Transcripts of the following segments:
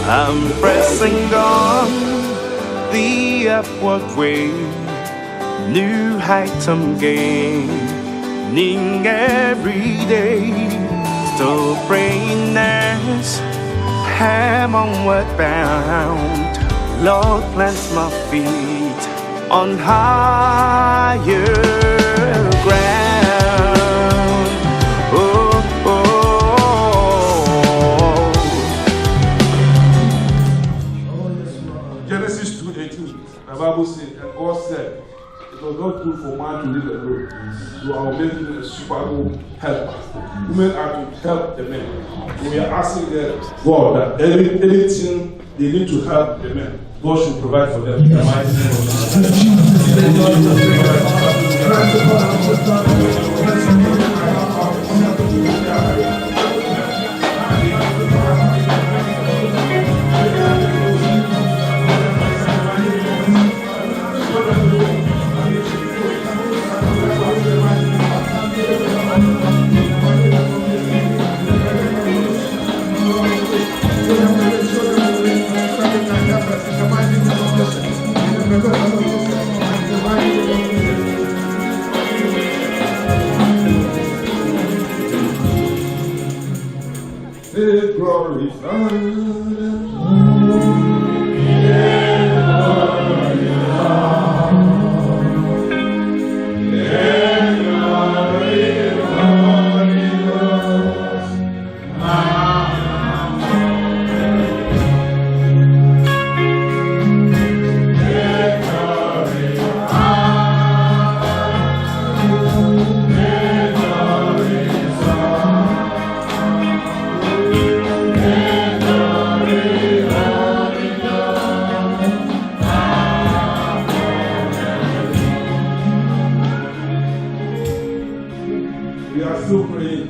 I'm pressing on the upward way, new heights I'm gaining every day. Still praying as I'm onward bound. Lord plants my feet on higher ground. Oh, oh, oh. Genesis 2:18, the Bible says, and God said, it was not good for man to live alone. So I will make him a suitable helper. Women are to help the men. We are asking God that anything they need to help the men, God should provide for them. In the mighty name of glory. We are still praying.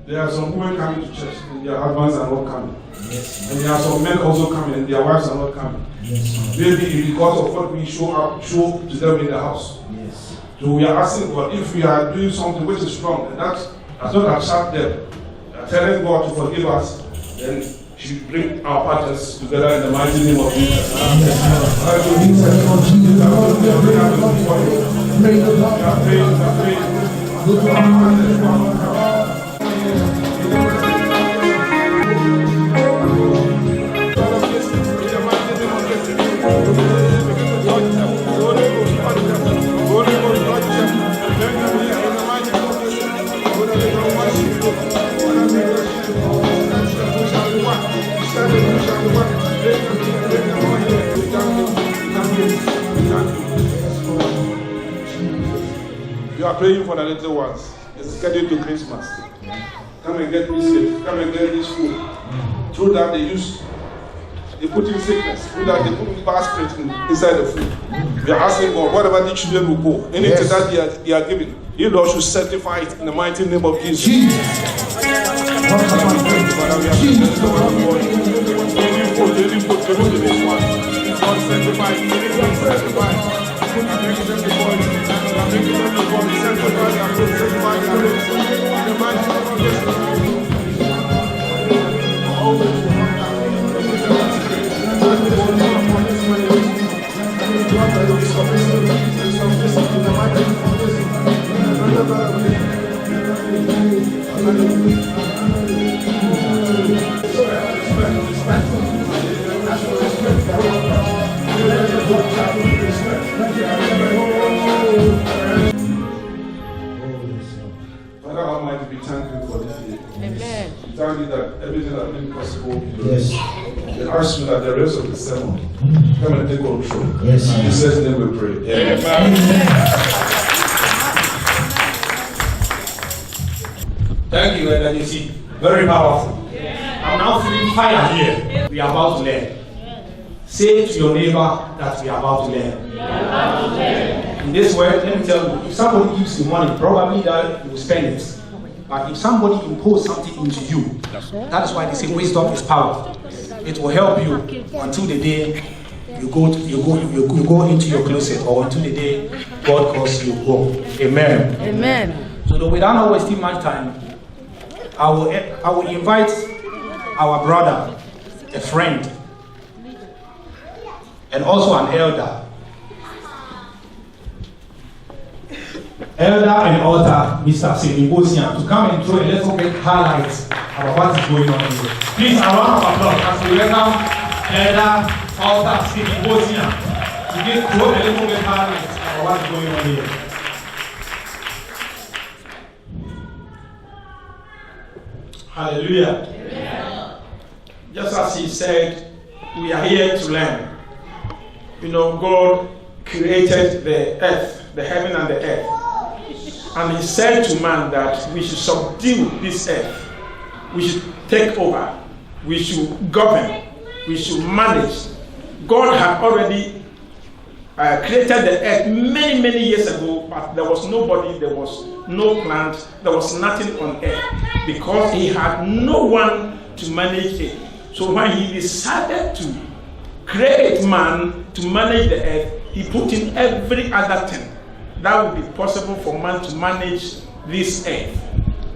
There are some women coming to church and their husbands are not coming. Yes. And there are some men also coming and their wives are not coming. Yes. Maybe because of what we show to them in the house. Yes. So we are asking God, if we are doing something which is wrong and that does not accept them, telling God to forgive us, then she should bring our partners together in the mighty name of Jesus. You are praying for the little ones. It's getting to Christmas. Come and get me safe. Come and get this food. Through that they put in sickness. Through that they put in bad spirit inside the food. We are asking God, whatever the children will go, anything that they are giving, you Lord should certify it in the mighty name of Jesus. Father Almighty, we thank you for this day. Amen. We thank you that everything has been possible. Yes. We ask you that the rest of the sermon come and take control. Yes. In Jesus' name we pray. Amen. Thank you, and you see, very powerful. I'm now feeling fire here. We are about to learn. Say to your neighbor that we are about to learn. In this word, let me tell you, if somebody gives you money, probably that you will spend it. But if somebody imposes something into you, that is why they say wisdom is power. It will help you until the day you go into your closet, or until the day God calls you home. Amen. Amen. So without not wasting much time, I will invite our brother a friend, and also an elder. Elder and author, Mr. Senibosia, to come and throw a little bit highlights about what is going on here. Please, a round of applause as we welcome Elder, author, Senibosia to throw a little bit highlights about what is going on here. Hallelujah. Amen. Just as he said, we are here to learn. You know, God created the earth, the heaven and the earth. And he said to man that we should subdue this earth. We should take over. We should govern. We should manage. God had already created the earth many, many years ago, but there was nobody, there was no plant, there was nothing on earth, because he had no one to manage it. So when he decided to create man to manage the earth, he put in every other thing that would be possible for man to manage this earth.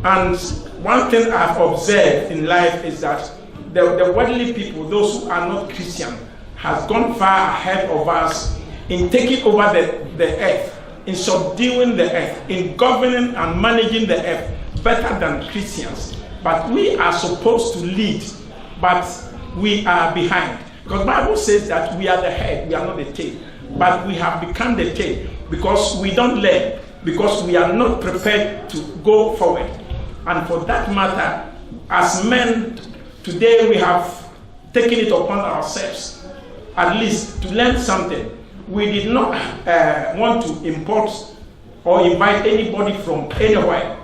And one thing I've observed in life is that the worldly people, those who are not Christian, has gone far ahead of us in taking over the earth, in subduing the earth, in governing and managing the earth better than Christians. But we are supposed to lead, but we are behind. Because the Bible says that we are the head, we are not the tail. But we have become the tail because we don't learn, because we are not prepared to go forward. And for that matter, as men, today we have taken it upon ourselves, at least to learn something. We did not want to import or invite anybody from anywhere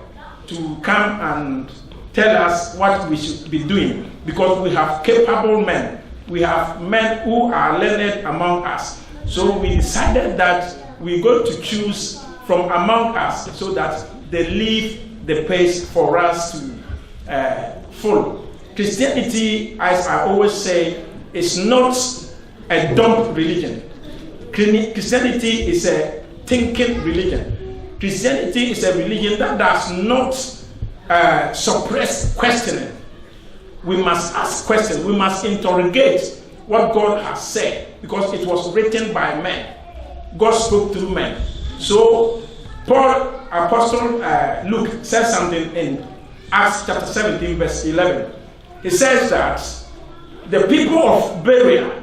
to come and tell us what we should be doing, because we have capable men. We have men who are learned among us. So we decided that we're going to choose from among us so that they leave the pace for us to follow. Christianity, as I always say, is not a dumb religion. Christianity is a thinking religion. Christianity is a religion that does not suppress questioning. We must ask questions. We must interrogate what God has said, because it was written by men. God spoke through men. So Paul, Apostle Luke says something in Acts chapter 17, verse 11. He says that the people of Berea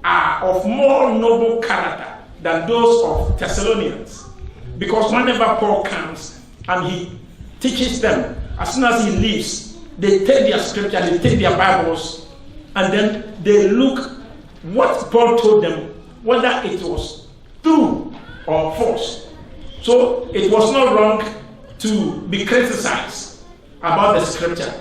are of more noble character than those of Thessalonians. Because whenever Paul comes and he teaches them, as soon as he leaves, they take their scripture, they take their Bibles, and then they look what Paul told them, whether it was true or false. So it was not wrong to be criticized about the scripture.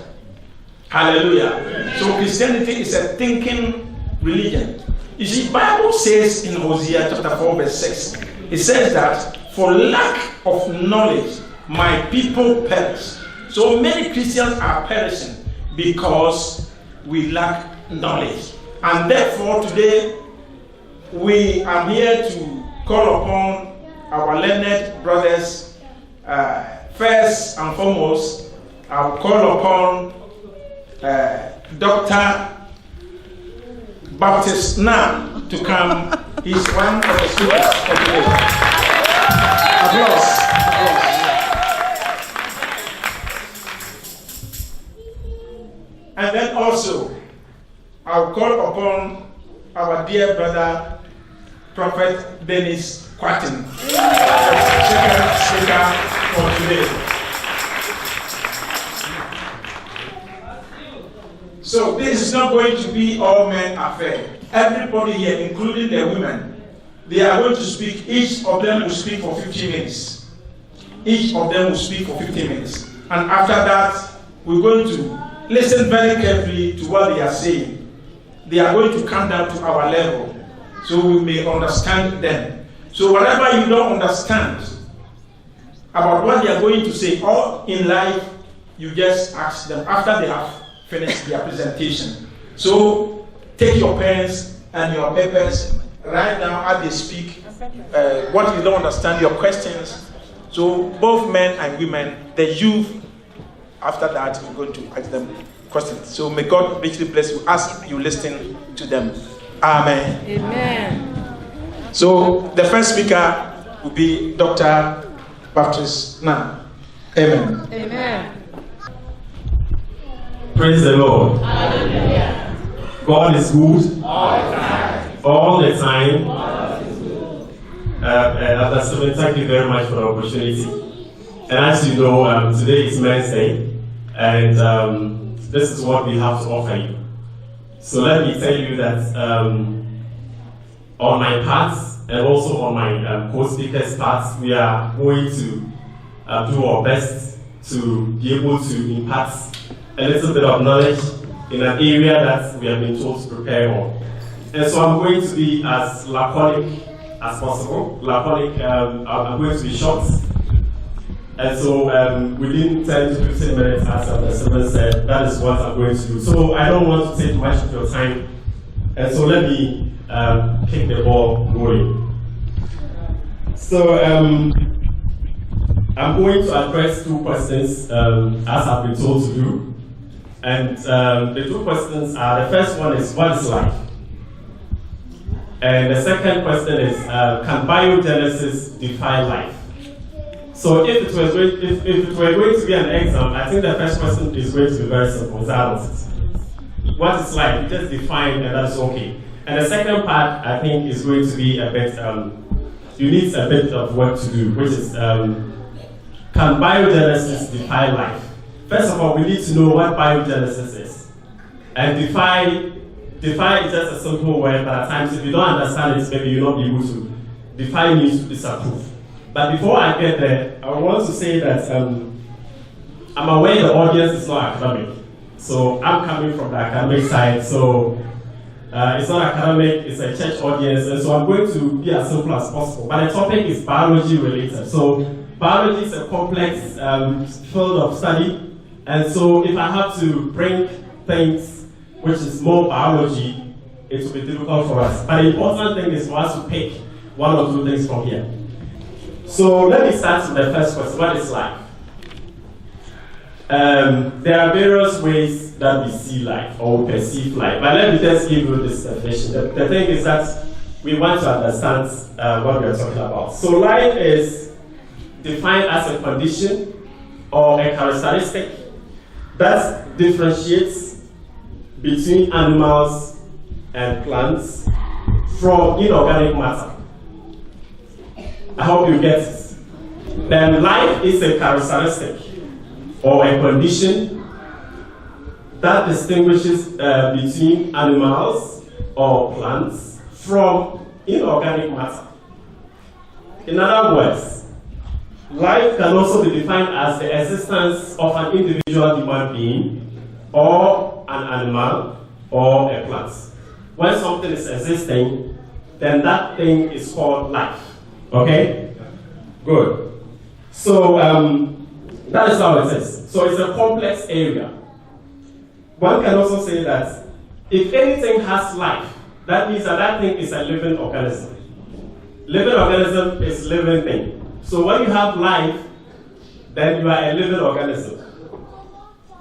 Hallelujah. So Christianity is a thinking religion. You see, the Bible says in Hosea chapter 4 verse 6, it says that for lack of knowledge my people perish. So many Christians are perishing because we lack knowledge. And therefore today we are here to call upon our learned brothers. First and foremost, I'll call upon Dr. Baptist Nam to come. He's one of the speakers for today. Applause. And then also, I'll call upon our dear brother, Prophet Dennis Quatin, second speaker for today. So this is not going to be all men affair. Everybody here, including the women, they are going to speak. Each of them will speak for 15 minutes. Each of them will speak for 15 minutes. And after that, we're going to listen very carefully to what they are saying. They are going to come down to our level so we may understand them. So whatever you don't understand about what they are going to say, or in life, you just ask them after they have finished their presentation. So take your pens and your papers right now as they speak. What you don't understand, your questions. So both men and women, the youth After that, we're going to ask them questions. So may God richly bless you as you listen to them. Amen. Amen. So the first speaker will be Dr. Baptist Nan. Amen. Amen. Praise the Lord. Hallelujah. God is good all the time. Dr. Stephen, thank you very much for the opportunity. And as you know, today is Men's Day, and this is what we have to offer you. So let me tell you that on my part, and also on my co-speaker's part, we are going to do our best to be able to impart a little bit of knowledge in an area that we have been told to prepare on. And so I'm going to be as laconic as possible. I'm going to be short. And so within 10 to 15 minutes, as the servant said, that is what I'm going to do. So I don't want to take much of your time. And so let me kick the ball rolling. So I'm going to address two questions as I've been told to do. And the two questions are, the first one is, what is life? And the second question is, can biogenesis define life? So if it were going to be an exam, I think the first question is going to be very simple. What is life? You just define, and that's okay. And the second part, I think, is going to be a bit, you need a bit of work to do, which is, can biogenesis define life? First of all, we need to know what biogenesis is. And define is just a simple word, but at times if you don't understand it, maybe you'll not be able to. Define means to disapprove. But before I get there, I want to say that I'm aware the audience is not academic. So I'm coming from the academic side, so it's not academic, it's a church audience, and so I'm going to be as simple as possible. But the topic is biology related. So biology is a complex field of study. And so if I have to bring things which is more biology, it will be difficult for us. But the important thing is for us to pick one or two things from here. So let me start with the first question. What is life? There are various ways that we see life or we perceive life. But let me just give you this definition. The thing is that we want to understand what we are talking about. So life is defined as a condition or a characteristic that differentiates between animals and plants from inorganic matter. I hope you get it. Then life is a characteristic or a condition that distinguishes between animals or plants from inorganic matter. In other words, life can also be defined as the existence of an individual human being or an animal or a plant. When something is existing, then that thing is called life. Okay? Good. So that is how it is. So it's a complex area. One can also say that if anything has life, that means that that thing is a living organism. Living organism is living thing. So when you have life, then you are a living organism.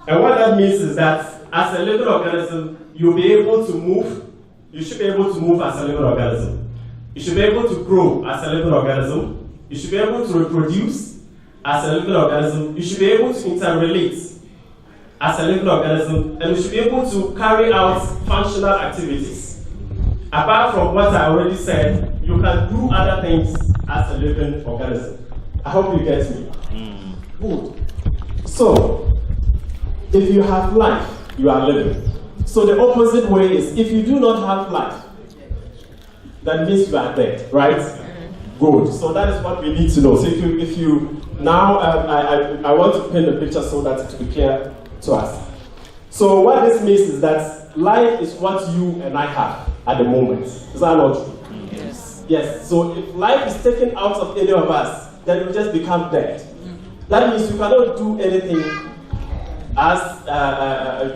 And what that means is that as a living organism, you'll be able to move. You should be able to move as a living organism. You should be able to grow as a living organism. You should be able to reproduce as a living organism. You should be able to interrelate as a living organism. And you should be able to carry out functional activities. Apart from what I already said, you can do other things as a living organism. I hope you get me. Good. So, if you have life, you are living. So the opposite way is, if you do not have life, that means you are dead, right? Good. So that is what we need to know. So if you now, I want to paint the picture so that it will be clear to us. So what this means is that life is what you and I have at the moment. Is that not true? Yes. Yes. So if life is taken out of any of us, then we just become dead. That means you cannot do anything as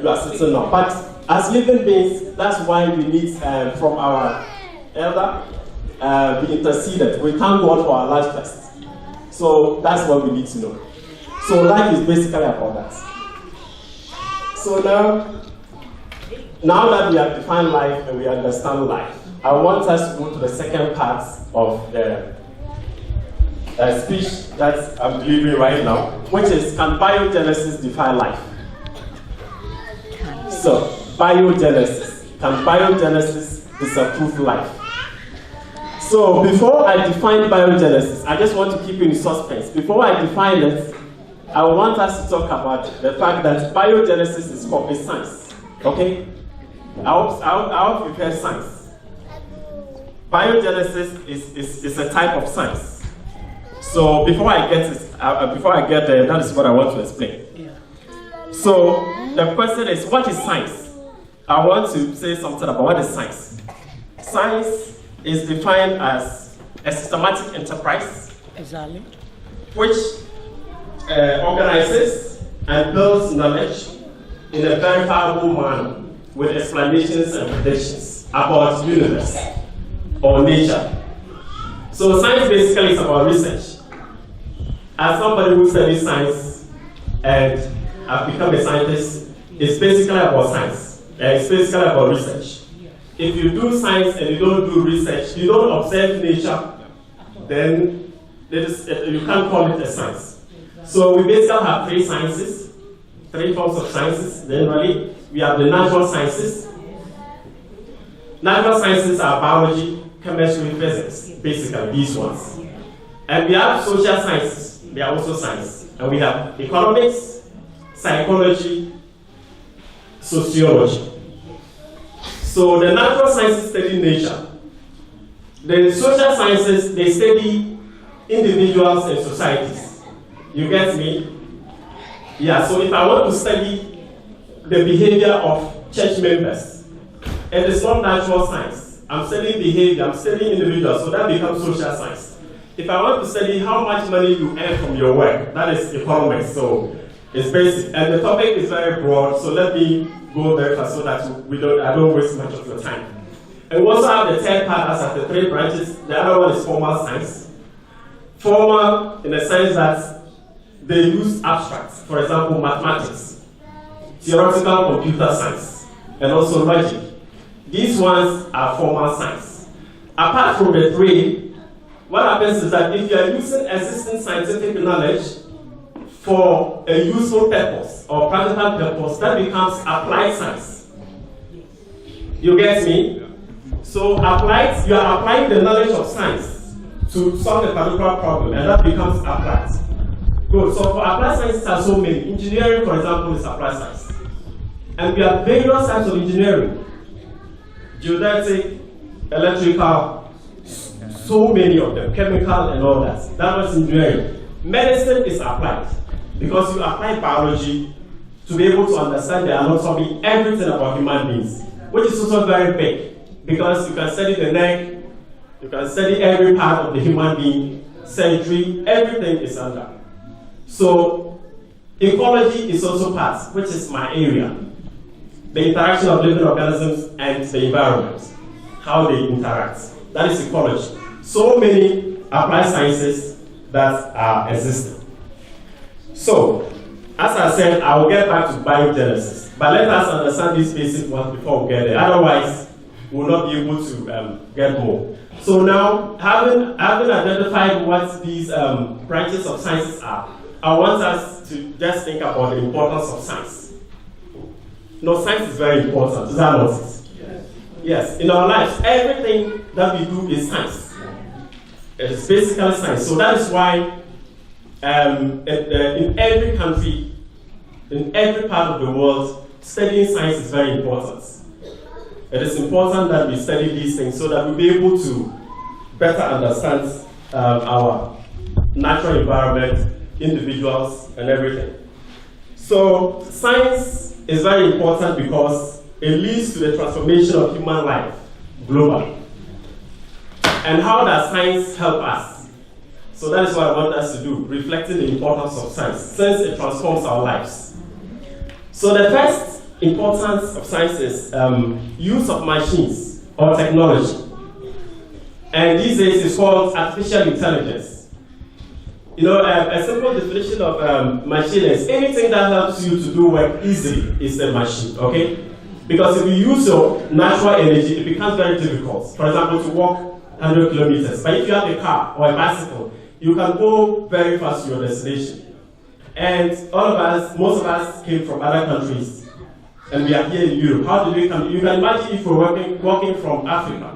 you are sitting now. But as living beings, that's why we need from our elder, we interceded. We thank God for our life first. So that's what we need to know. So life is basically about that. So now that we have defined life and we understand life, I want us to go to the second part of the speech that I'm delivering right now, which is, can biogenesis define life? So, biogenesis. Can biogenesis disapprove life? So, before I define biogenesis, I just want to keep you in suspense. Before I define it, I want us to talk about the fact that biogenesis is called science. Okay? I hope you've heard science. Biogenesis is a type of science. So before I get there, that is what I want to explain. Yeah. So the question is, what is science? I want to say something about what is science. Science is defined as a systematic enterprise, exactly, which organizes and builds knowledge in a verifiable manner with explanations and predictions about the universe or nature. So science basically is about research. As somebody who studies science and have become a scientist, it's basically about science. It's basically about research. If you do science and you don't do research, you don't observe nature, then you can't call it a science. So we basically have three sciences, three forms of sciences. Generally, we have the natural sciences. Natural sciences are biology, chemistry, physics, basically these ones. And we have social sciences. They are also science. And we have economics, psychology, sociology. So the natural sciences study nature. The social sciences, they study individuals and societies. You get me? Yeah, so if I want to study the behavior of church members, and it's not natural science, I'm studying behavior, I'm studying individuals, so that becomes social science. If I want to study how much money you earn from your work, that is economics, so it's basic. And the topic is very broad, so let me go there so that I don't waste much of your time. And we also have the third part as of the three branches. The other one is formal science. Formal in the sense that they use abstracts, for example, mathematics, theoretical computer science, and also logic. These ones are formal science. Apart from the three, what happens is that if you are using existing scientific knowledge for a useful purpose or practical purpose, that becomes applied science. You get me? So you are applying the knowledge of science to solve a particular problem, and that becomes applied. Good. So for applied sciences there are so many. Engineering, for example, is applied science. And we have various types of engineering. Geodetic, electrical, so many of them, chemical and all that. That was engineering. Medicine is applied because you apply biology to be able to understand the anatomy, everything about human beings, which is also very big because you can study the neck, you can study every part of the human being, surgery, everything is under. So ecology is also part, which is my area. The interaction of living organisms and the environment, how they interact. That is ecology. So many applied sciences that are existing. So, as I said, I will get back to biogenesis. But let us understand these basic ones before we get there. Otherwise, we will not be able to get more. So now, having identified what these branches of sciences are, I want us to just think about the importance of science. No, science is very important. Is that not it? Yes. Yes. In our lives, everything that we do is science. It is basically science. So that is why in every country, in every part of the world, studying science is very important. It is important that we study these things so that we'll be able to better understand our natural environment, individuals, and everything. So science is very important because it leads to the transformation of human life globally. And how does science help us? So that is what I want us to do, reflecting the importance of science, since it transforms our lives. So the first importance of science is use of machines or technology. And these days it's called artificial intelligence. A simple definition of machine is anything that helps you to do work easily is a machine, okay? Because if you use your natural energy, it becomes very difficult. For example, to walk 100 kilometers. But if you have a car or a bicycle, you can go very fast to your destination. And all of us, most of us came from other countries, and we are here in Europe. How did we come? You can imagine if we're walking from Africa.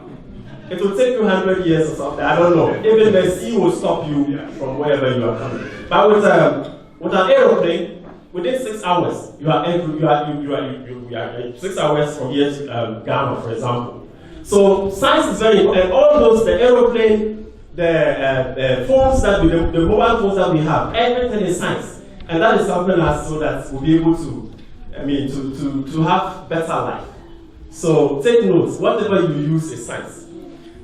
It will take you 100 years or something, I don't know. Even the sea will stop you from wherever you are coming. But with an aeroplane, within 6 hours, you are 6 hours from here to Ghana, for example. So science is very important. And all those, the aeroplane, the phones that the mobile phones that we have, everything is science. And that is helping us so that we'll be able to, to have better life. So take notes, whatever you use is science.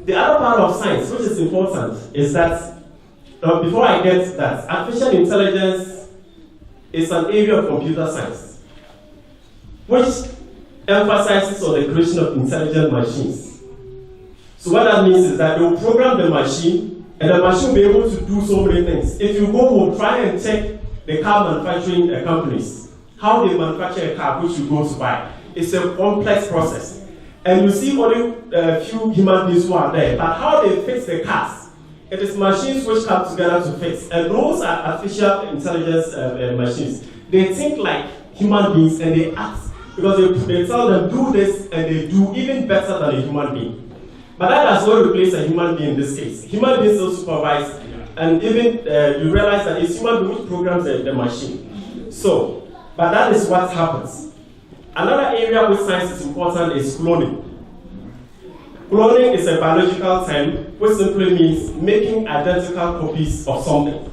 The other part of science, which is important, is that, before I get to that, artificial intelligence is an area of computer science, which emphasizes on the creation of intelligent machines. So what that means is that you program the machine, and the machine will be able to do so many things. If you go home, try and check the car manufacturing companies, how they manufacture a car which you go to buy. It's a complex process. And you see only a few human beings who are there, but how they fix the cars, it is machines which come together to fix. And those are artificial intelligence machines. They think like human beings and they act, because they tell them do this and they do even better than a human being. But that does not replace a human being in this case. Human beings still supervise, and even you realize that it's human being which programs the machine. So, but that is what happens. Another area where science is important is cloning. Cloning is a biological term which simply means making identical copies of something.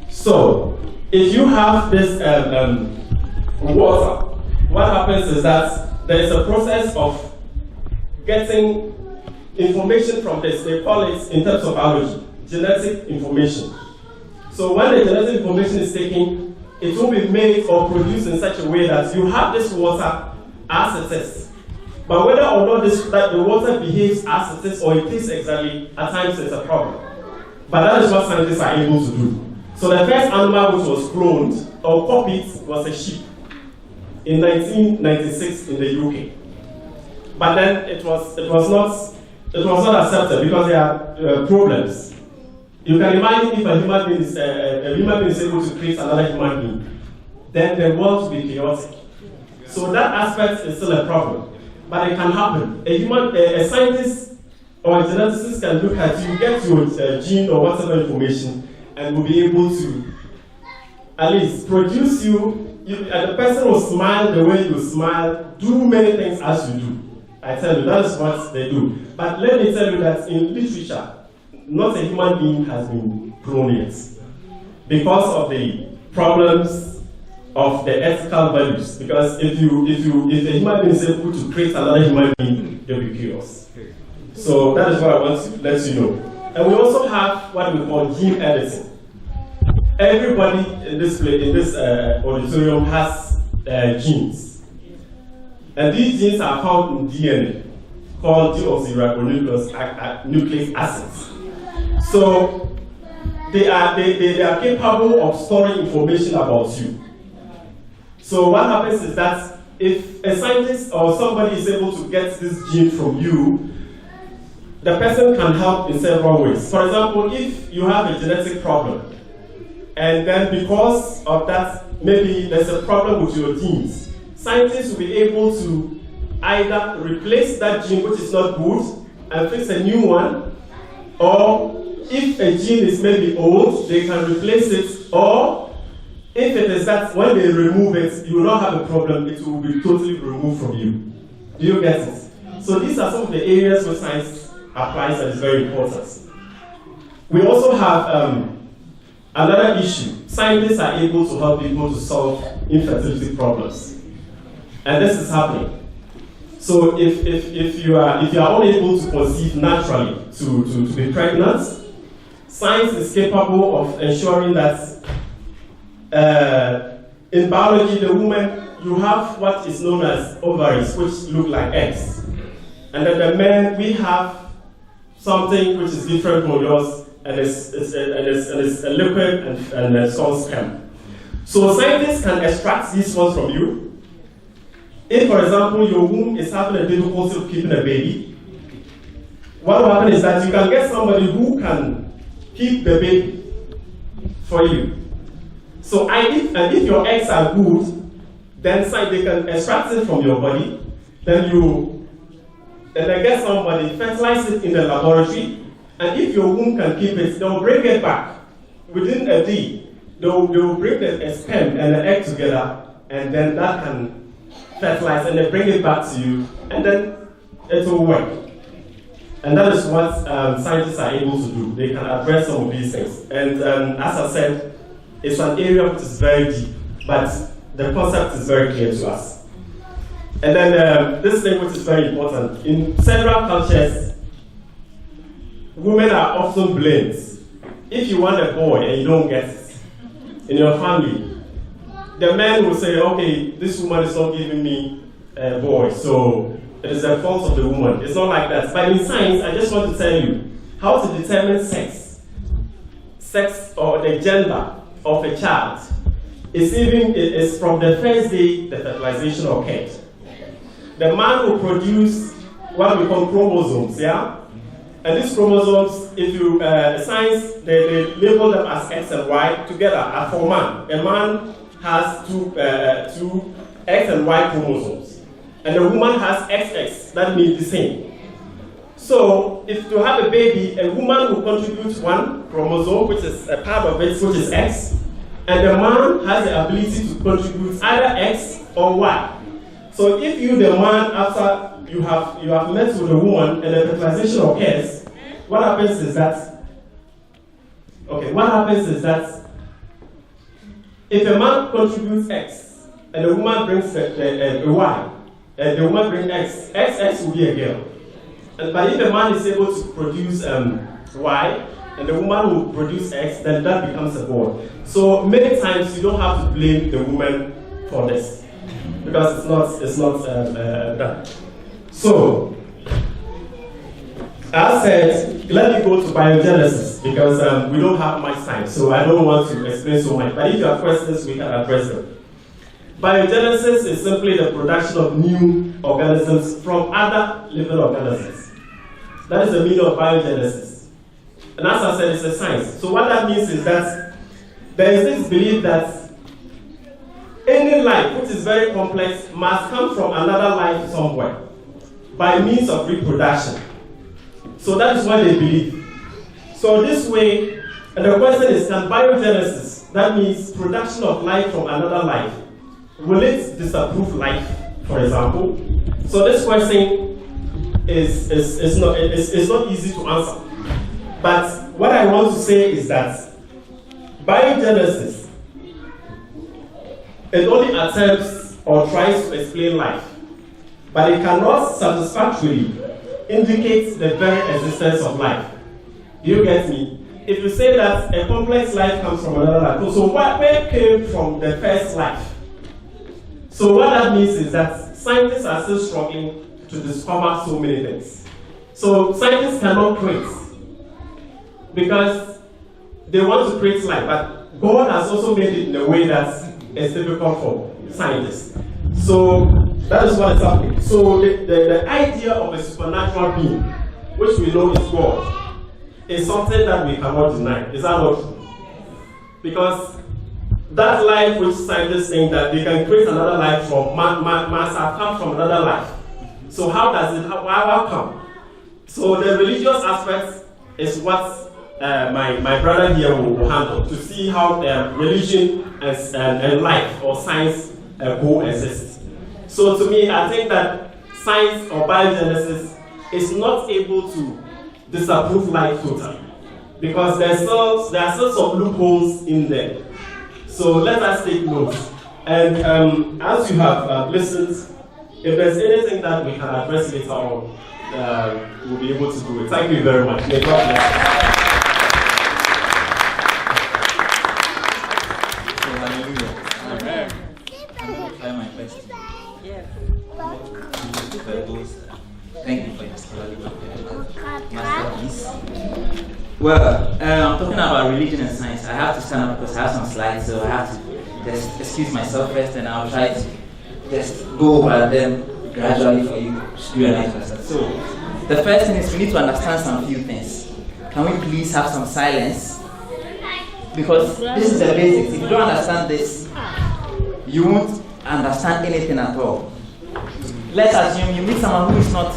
So, if you have this water, what happens is that there is a process of getting information from this. They call it, in terms of biology, genetic information. So when the genetic information is taken, it will be made or produced in such a way that you have this water as it is. But whether or not that the water behaves as it is or it is exactly, at times it's a problem. But that is what scientists are able to do. So the first animal which was cloned or copied was a sheep in 1996 in the UK. But then it was not accepted because there are problems. You can imagine if a human being is able to create another human being, then the world will be chaotic. So that aspect is still a problem, but it can happen. A scientist or a geneticist can look at you, get your gene or whatever information, and will be able to at least produce you, and the person will smile the way you smile, do many things as you do. I tell you, that is what they do. But let me tell you that in literature, not a human being has been cloned yet because of the problems of the ethical values. Because if a human being is able to create another human being, there will be chaos. So that is what I want to let you know. And we also have what we call gene editing. Everybody in this auditorium has genes, and these genes are found in DNA, called deoxyribonucleic acids. So they are capable of storing information about you. So what happens is that if a scientist or somebody is able to get this gene from you, the person can help in several ways. For example, if you have a genetic problem, and then because of that, maybe there's a problem with your genes, scientists will be able to either replace that gene which is not good and fix a new one, or if a gene is maybe old, they can replace it, or if it is that when they remove it, you will not have a problem, it will be totally removed from you. Do you get it? So these are some of the areas where science applies and is very important. We also have another issue. Scientists are able to help people to solve infertility problems. And this is happening. So if you are unable to conceive naturally to be pregnant, science is capable of ensuring that in biology, the woman, you have what is known as ovaries, which look like eggs. And then the men, we have something which is different from yours. and it's a liquid and a solid sperm. So scientists can extract these ones from you. If, for example, your womb is having a difficulty of keeping a baby, what will happen is that you can get somebody who can keep the baby for you. So if your eggs are good, then they can extract it from your body, then they get somebody, fertilize it in the laboratory, and if your womb can keep it, they'll bring it back. Within a day, they'll bring the sperm and the egg together, and then that can fertilize, and they bring it back to you, and then it will work. And that is what scientists are able to do. They can address some of these things. And as I said, it's an area which is very deep, but the concept is very clear to us. And then this thing which is very important. In several cultures, women are often blamed. If you want a boy and you don't get it in your family, the man will say, okay, this woman is not giving me a boy, so it is the fault of the woman. It's not like that. But in science, I just want to tell you how to determine sex or the gender of a child. It's from the first day the fertilization occurred. The man will produce what we call chromosomes, yeah? And these chromosomes, if you, science, they label them as X and Y together for man. A man has two X and Y chromosomes. And the woman has XX, that means the same. So, if you have a baby, a woman will contribute one chromosome, which is a part of it, which is X, and the man has the ability to contribute either X or Y. So, if you, the man, after you have met with a woman and the fertilization occurs, what happens is that if a man contributes X and the woman brings a Y, and the woman brings X, XX will be a girl. But if a man is able to produce Y, and the woman will produce X, then that becomes a boy. So many times you don't have to blame the woman for this, because it's not done. So, as said, let me go to biogenesis, because we don't have much time, so I don't want to explain so much. But if you have questions, we can address them. Biogenesis is simply the production of new organisms from other living organisms. That is the meaning of biogenesis. And as I said, it's a science. So what that means is that there is this belief that any life which is very complex must come from another life somewhere by means of reproduction. So that is what they believe. So this way, and the question is, can biogenesis, that means production of life from another life, will it disapprove life, for example? So this question is not easy to answer. But what I want to say is that biogenesis, it only attempts or tries to explain life, but it cannot satisfactorily indicate the very existence of life. Do you get me? If you say that a complex life comes from another life, so where came from the first life? So what that means is that scientists are still struggling to discover so many things. So scientists cannot create, because they want to create life, but God has also made it in a way that is difficult for scientists. So that is what is happening. So the idea of a supernatural being, which we know is God, is something that we cannot deny. Is that not true? Because that life which scientists think that they can create another life from must have come from another life. So how come? So the religious aspect is what my brother here will handle, to see how religion and life or science coexist. So to me, I think that science or biogenesis is not able to disapprove life totally, because there are still some loopholes in there. So let us take notes. And as you have listened, if there's anything that we can address later on, we'll be able to do it. Thank you very much. May God bless you. Thank you for your scholarly masterpiece. Well, I'm talking about religion and science. I have to stand up because I have some slides, so I have to just excuse myself first, and I'll try to just go over them gradually for you to do an understand. So, the first thing is we need to understand some few things. Can we please have some silence? Because this is the basics. If you don't understand this, you won't understand anything at all. Let's assume you meet someone who is not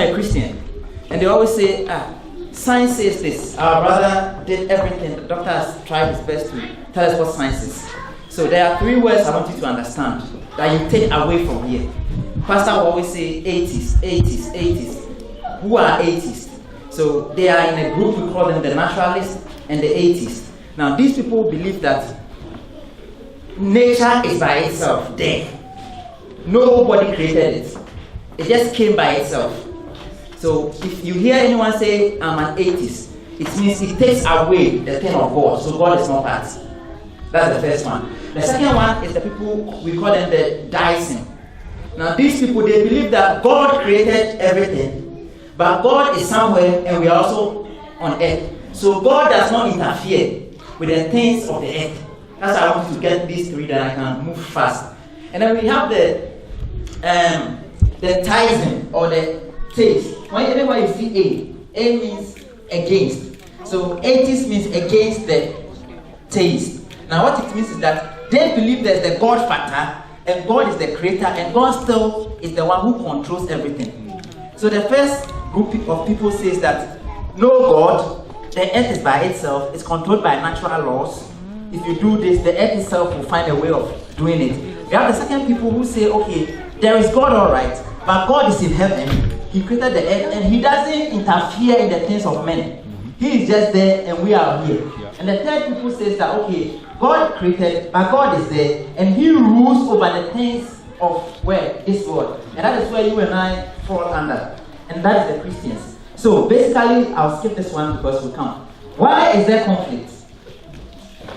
a Christian, and they always say, science says this. Our brother did everything. The doctor has tried his best to tell us what science is. So there are 3 words I want you to understand that you take away from here. Pastor will always say atheists, atheists, atheists. Who are atheists? So they are in a group, we call them the naturalists and the atheists. Now these people believe that nature is by itself there. Nobody created it. It just came by itself. So if you hear anyone say, I'm an atheist, it means it takes away the thing of God. So God is not part. That's the first one. The second one is the people, we call them the Daism. Now these people, they believe that God created everything, but God is somewhere and we are also on earth. So God does not interfere with the things of the earth. That's why I want you to get these 3 that I can move fast. And then we have the theism or the theist. Whenever you see A means against. So atheist means against the theist. Now what it means is that they believe there's the God factor and God is the creator and God still is the one who controls everything. So the first group of people says that no God, the earth is by itself, it's controlled by natural laws. If you do this, the earth itself will find a way of doing it. We have the second people who say, okay, there is God, all right, but God is in heaven. He created the earth and he doesn't interfere in the things of men. He is just there and we are here. And the third people says that, okay, God created, but God is there and he rules over the things of where? This world. And that is where you and I fall under. And that is the Christians. So basically, I'll skip this one because we can't. Why is there conflict?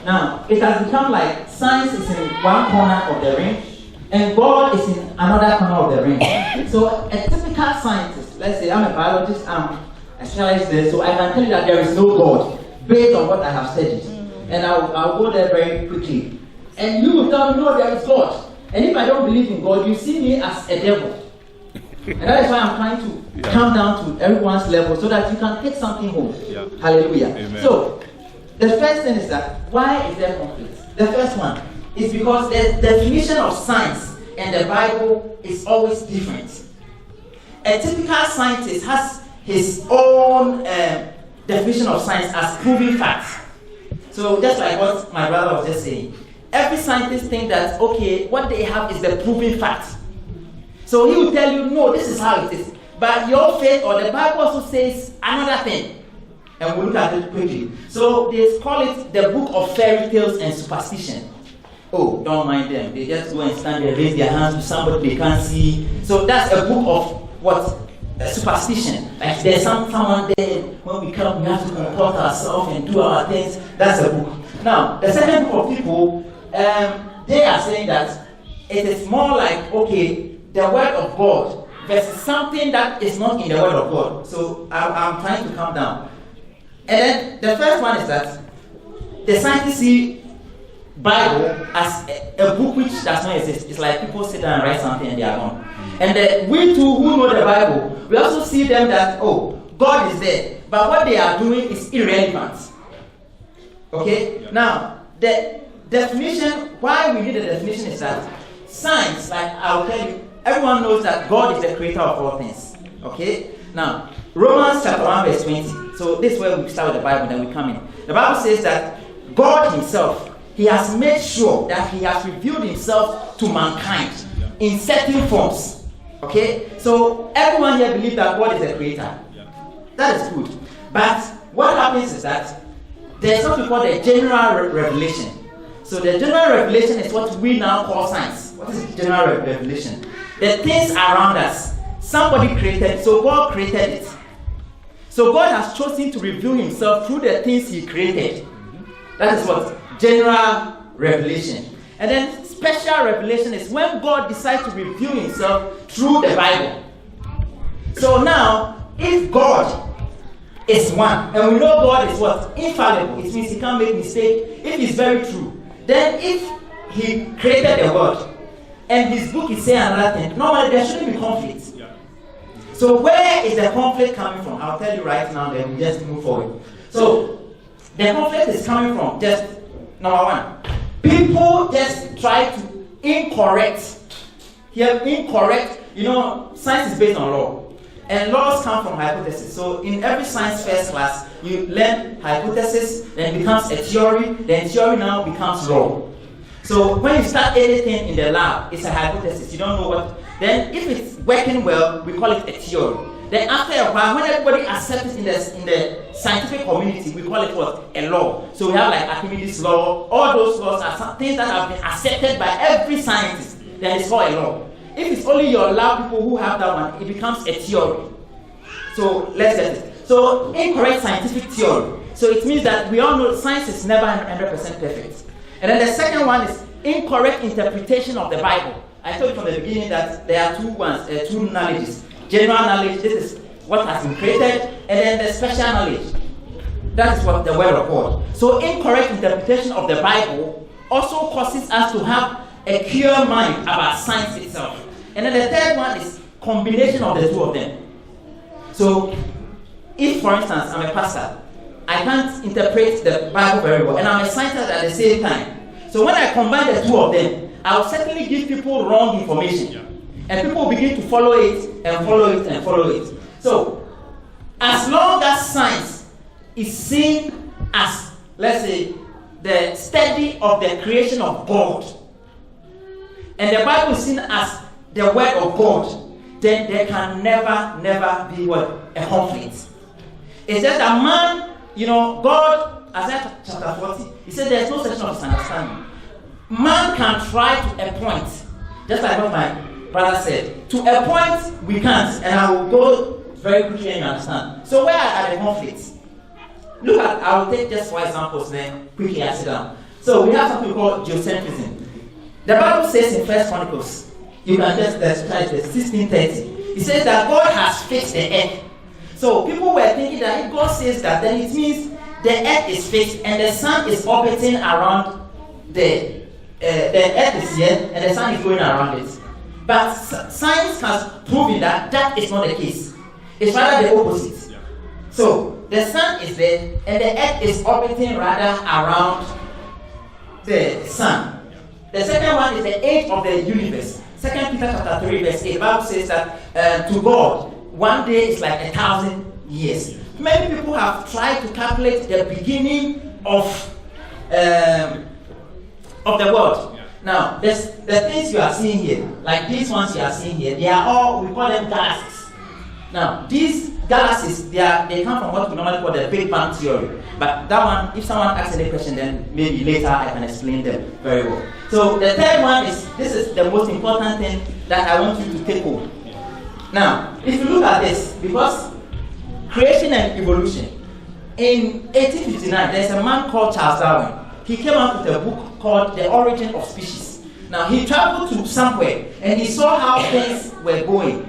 Now, it has become like science is in one corner of the ring and God is in another corner of the ring. So a typical scientist, let's say I'm a biologist, I'm a specialist there, so I can tell you that there is no God based on what I have studied. And I'll go there very quickly. And you will tell me, no, there is God. And if I don't believe in God, you see me as a devil. And that is why I'm trying to come down to everyone's level so that you can take something home. Yeah. Hallelujah. Amen. So, the first thing is that, why is there conflict? The first one is because the definition of science and the Bible is always different. A typical scientist has his own definition of science as proving facts. So just like what my brother was just saying, every scientist thinks that, okay, what they have is the proven fact. So he will tell you, no, this is how it is. But your faith or the Bible also says another thing. And we'll look at it quickly. So they call it the book of fairy tales and superstition. Oh, don't mind them. They just go and stand there, raise their hands to somebody they can't see. So that's a book of what? Superstition. Like there's someone there, when we come, we have to comport ourselves and do our things. That's a book. Now, the second group of people, they are saying that it is more like, okay, the word of God versus something that is not in the word of God. So I'm trying to calm down. And then the first one is that the scientists see Bible as a book which does not exist. It's like people sit down and write something and they are gone. And we too who know the Bible, we also see them that, oh, God is there. But what they are doing is irrelevant. Okay? Yeah. Now, the definition, why we need a definition is that science, like I'll tell you, everyone knows that God is the creator of all things. Okay? Now, Romans chapter 1 verse 20. So this is where we start with the Bible, then we come in. The Bible says that God himself, he has made sure that he has revealed himself to mankind in certain forms. Okay? So everyone here believes that God is the creator. That is good. But what happens is that there's something called the general revelation. So the general revelation is what we now call science. What is general revelation? The things around us. Somebody created, so God created it. So God has chosen to reveal himself through the things he created. That is what? General revelation. And then special revelation is when God decides to reveal himself through the Bible. So now, if God is one. And we know God is what? Infallible. It means he can't make mistake. If it's very true, then if he created the world and his book is saying another thing, normally there shouldn't be conflict. So where is the conflict coming from? I'll tell you right now, then we just move forward. So the conflict is coming from just number one. People just try to incorrect. Here, incorrect, science is based on law. And laws come from hypothesis. So in every science first class, you learn hypothesis, then it becomes a theory, then theory now becomes law. So when you start anything in the lab, it's a hypothesis. You don't know what. Then if it's working well, we call it a theory. Then after a while, when everybody accepts it in the scientific community, we call it what? A law. So we have like Archimedes' law. All those laws are some things that have been accepted by every scientist. Then it's called a law. If it's only your lab people who have that one, it becomes a theory. So let's get it. So incorrect scientific theory. So it means that we all know science is never 100% perfect. And then the second one is incorrect interpretation of the Bible. I told you from the beginning that there are two knowledges. General knowledge, this is what has been created, and then the special knowledge. That is what the word of God. So incorrect interpretation of the Bible also causes us to have a clear mind about science itself. And then the third one is combination of the two of them. So if, for instance, I'm a pastor, I can't interpret the Bible very well, and I'm a scientist at the same time. So when I combine the two of them, I will certainly give people wrong information. And people will begin to follow it and follow it and follow it. So, as long as science is seen as, let's say, the study of the creation of God, and the Bible is seen as the word of God, then there can never be what? A conflict. It's just a man, God, Isaiah chapter 40, he said there's no section of misunderstanding. Man can try to a point, just like what my brother said. To a point, we can't, and I will go very quickly and you understand. So where are the conflicts? Look at, I will take just 4 examples, then quickly I sit down. So we have something called geocentrism. The Bible says in 1 Chronicles, you can just try it, 16:30. It says that God has fixed the earth. So people were thinking that if God says that, then it means the earth is fixed and the sun is orbiting around the earth is here and the sun is going around it. But science has proven that that is not the case. It's rather the opposite. So the sun is there and the earth is orbiting rather around the sun. The second one is the age of the universe. 2 Peter chapter 3 verse 8. The Bible says that to God, one day is like 1,000 years. Many people have tried to calculate the beginning of the world. Now, the things you are seeing here, like these ones you are seeing here, they are all, we call them galaxies. Now, these galaxies, they come from what we normally call the Big Bang theory. But that one, if someone asks any question, then maybe later I can explain them very well. So the third one is, this is the most important thing that I want you to take home. Now, if you look at this, because creation and evolution, in 1859, there's a man called Charles Darwin. He came out with a book called The Origin of Species. Now, he traveled to somewhere and he saw how things were going.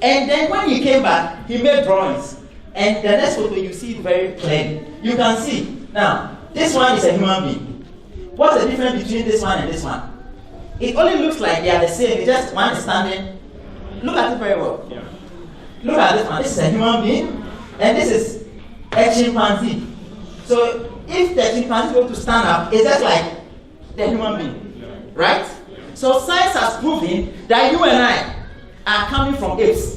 And then when he came back, he made drawings. And the next photo, you see it very clearly. You can see. Now, this one is a human being. What's the difference between this one and this one? It only looks like they are the same. It's just one is standing. Look at it very well. Yeah. Look at this one. This is a human being. And this is a chimpanzee. So if the chimpanzee were to stand up, it's just like the human being. Yeah. Right? Yeah. So science has proven that you and I are coming from apes.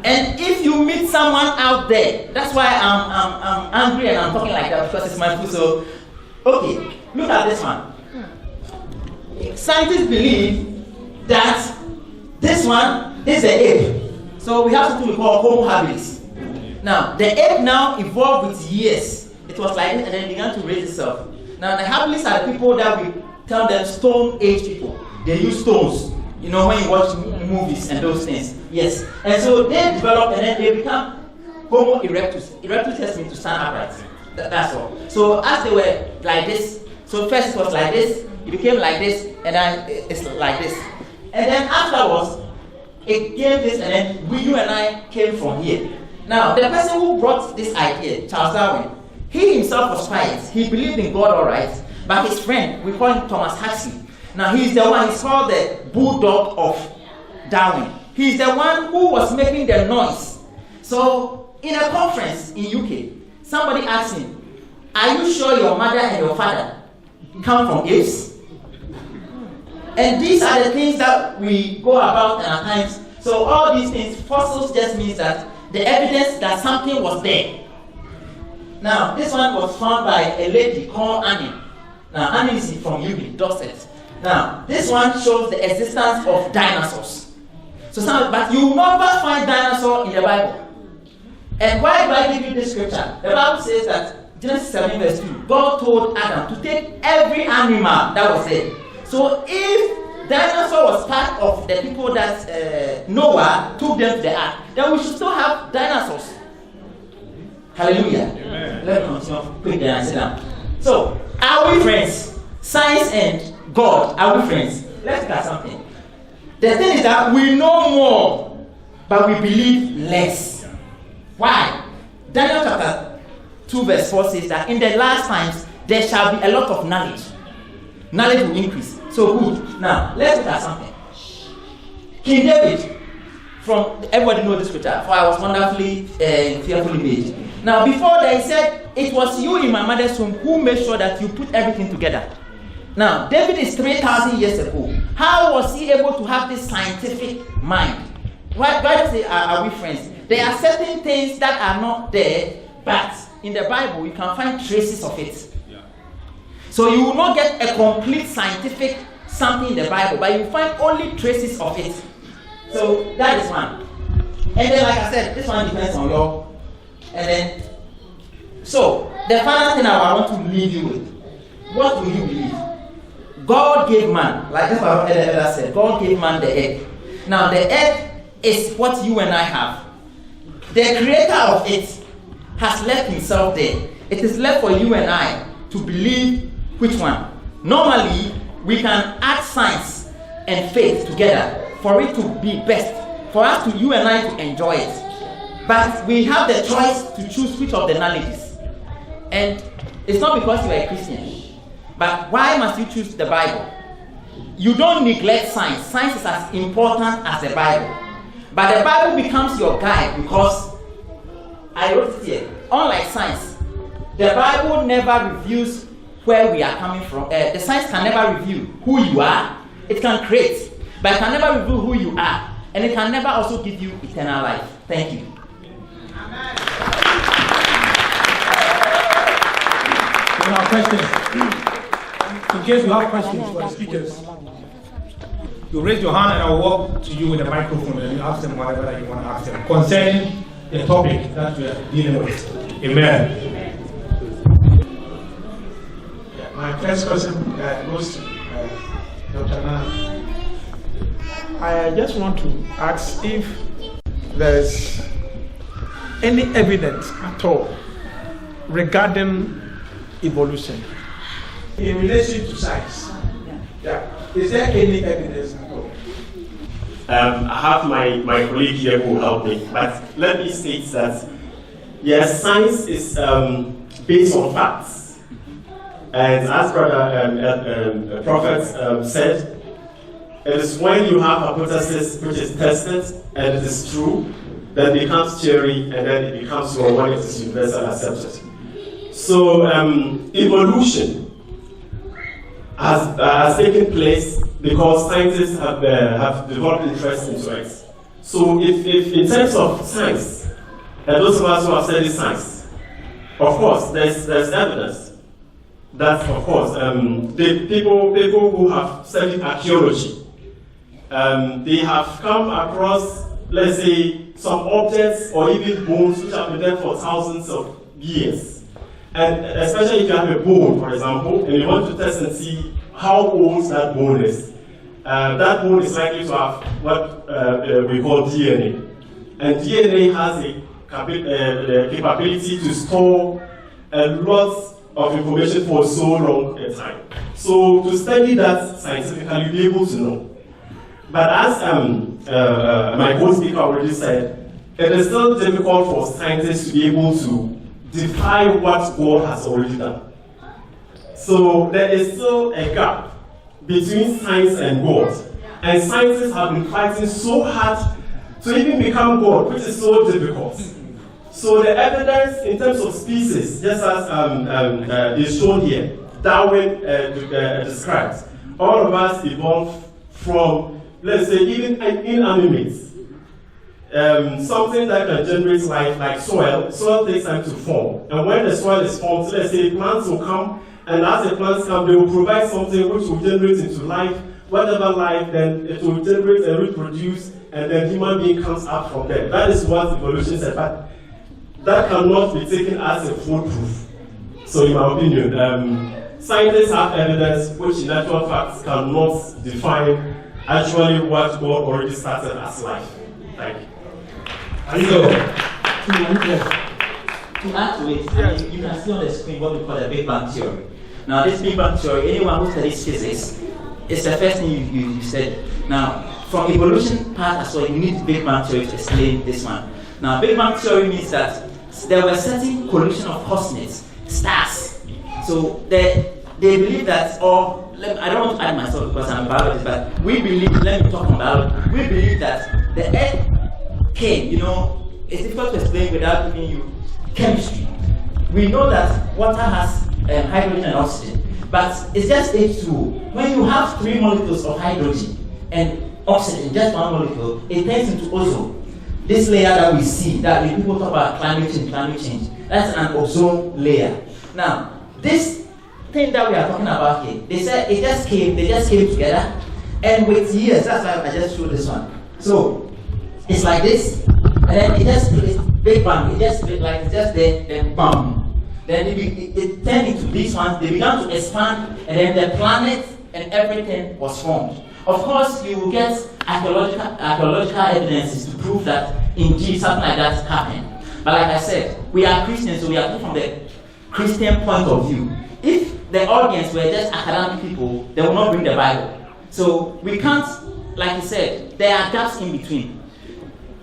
And if you meet someone out there, that's why I'm angry and I'm talking like that, because it's my food. So, okay, look at this one. Scientists believe that this one is an ape. So we have something we call Homo habilis. Now, the ape now evolved with years. It was like this and then began to raise itself. Now, the habilis are the people that we tell them Stone Age people. They use stones. You know, when you watch movies and those things. Yes. And so they develop and then they become Homo erectus. Erectus just means to stand upright. That's all. So as they were like this, so first it was like this, it became like this, and then it's like this. And then afterwards, it gave this, and then you and I came from here. Now, the person who brought this idea, Charles Darwin, he himself was quiet. He believed in God, all right. But his friend, we call him Thomas Huxley. Now, he's the one, he's called the bulldog of Darwin. He's the one who was making the noise. So, in a conference in UK, somebody asked him, are you sure your mother and your father come from apes? And these are the things that we go about at times. So all these things, fossils just means that the evidence that something was there. Now, this one was found by a lady called Annie. Now, Annie is from UK, Dorset. Now, this one shows the existence of dinosaurs. So, but you will never find dinosaur in the Bible. And why do I give you this scripture? The Bible says that Genesis 7 verse 2, God told Adam to take every animal that was there. So if dinosaur was part of the people that Noah took them to the ark, then we should still have dinosaurs. Hallelujah. Amen. Let me continue quick there and sit down. So, are we friends? Science and God, are we friends? Let's look at something. The thing is that we know more, but we believe less. Why? Daniel chapter 2 verse 4 says that in the last times there shall be a lot of knowledge. Knowledge will increase. So good. Now, let's look at something. King David, from everybody knows this scripture, for I was wonderfully fearfully made. Now, before that, he said, it was you in my mother's womb who made sure that you put everything together. Now, David is 3,000 years ago. How was he able to have this scientific mind? Why do you say, are we friends? There are certain things that are not there, but in the Bible, you can find traces of it. Yeah. So you will not get a complete scientific something in the Bible, but you find only traces of it. So that is one. And then, like I said, this one depends on law. And then, so the final thing I want to leave you with, what will you believe? God gave man, like that's what Elder said, God gave man the egg. Now the egg is what you and I have. The creator of it has left himself there. It is left for you and I to believe which one. Normally, we can add science and faith together for it to be best, for us to, you and I, to enjoy it. But we have the choice to choose which of the knowledges. And it's not because you are a Christian. But why must you choose the Bible? You don't neglect science. Science is as important as the Bible. But the Bible becomes your guide because, I wrote it here, unlike science, the Bible never reveals where we are coming from. The science can never reveal who you are. It can create, but it can never reveal who you are. And it can never also give you eternal life. Thank you. Now, questions. In case you have questions for the speakers, you raise your hand and I'll walk to you with the microphone and you ask them whatever you want to ask them concerning the topic that we are dealing with. Amen. My first question goes to Dr. Nana. I just want to ask if there's any evidence at all regarding evolution in relation to science. Yeah. Is there any evidence at all? I have my colleague here who will help me, but let me state that yes, science is based on facts. And as Brother Prophet said, it is when you have a hypothesis which is tested and it is true, then it becomes theory and then it becomes law when it is universally accepted. So evolution has taken place because scientists have developed interest into it. So if in terms of science, and those of us who have studied science, of course there's evidence that of course the people who have studied archaeology, they have come across, let's say, some objects or even bones which have been there for thousands of years. And especially if you have a bone, for example, and you want to test and see how old that bone is, that bone is likely to have what we call DNA. And DNA has the capability to store a lot of information for so long a time. So to study that scientifically, be able to know. But as my co-speaker already said, it is still difficult for scientists to be able to define what God has already done. So there is still a gap between science and God. And scientists have been fighting so hard to even become God, which is so difficult. So the evidence in terms of species, just as is shown here, Darwin describes, all of us evolved from, let's say, even inanimates. Something that can generate life, like soil takes time to form. And when the soil is formed, let's say plants will come, and as the plants come, they will provide something which will generate into life. Whatever life, then it will generate and reproduce, and then human being comes up from there. That is what evolution said, but that cannot be taken as a foolproof. So in my opinion, scientists have evidence which in actual fact cannot define actually what God already started as life. Thank you. So, to add to it, you can see on the screen what we call the Big Bang Theory. Now, this Big Bang Theory, anyone who studies physics, it's the first thing you said. Now, from evolution part as well, you need Big Bang Theory to explain this one. Now, Big Bang Theory means that there were certain collision of cosmics, stars. So they believe that, or I don't want to add myself because I'm a biologist, but we believe, let me talk about biology, we believe that the Earth came, it's difficult to explain without giving you chemistry. We know that water has hydrogen and oxygen, but it's just H2O. When you have 3 molecules of hydrogen and oxygen, just one molecule, it turns into ozone. This layer that we see, that when people talk about climate change, that's an ozone layer. Now, this thing that we are talking about here, they said they just came together, and with years, that's why I just showed this one. So, it's like this, and then it's Big Bang, it's just there, then bam. Then it turned into these ones, they began to expand, and then the planet and everything was formed. Of course, you will get archaeological evidences to prove that indeed something like that happened. But like I said, we are Christians, so we are from the Christian point of view. If the audience were just academic people, they will not bring the Bible. So we can't, like he said, there are gaps in between.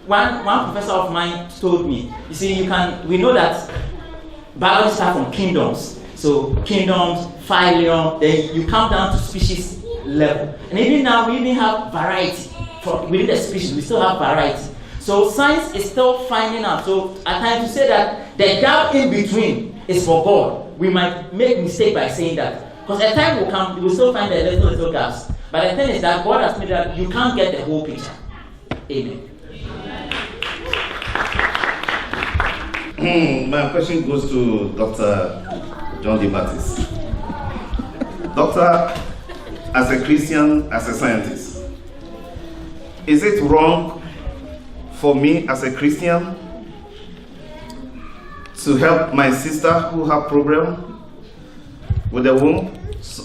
One professor of mine told me, you see, we know that biology starts from kingdoms. So kingdoms, phylum, then you come down to species level. And even now, we even have variety. Within the species, we still have variety. So science is still finding out. So at times to say that the gap in between is for God, we might make a mistake by saying that. Because a time will come, you will still find the little gaps. But the thing is that God has made that you can't get the whole picture. Amen. My question goes to Dr. John D. Baptist. Doctor, as a Christian, as a scientist, is it wrong for me as a Christian to help my sister who have problem with the womb? So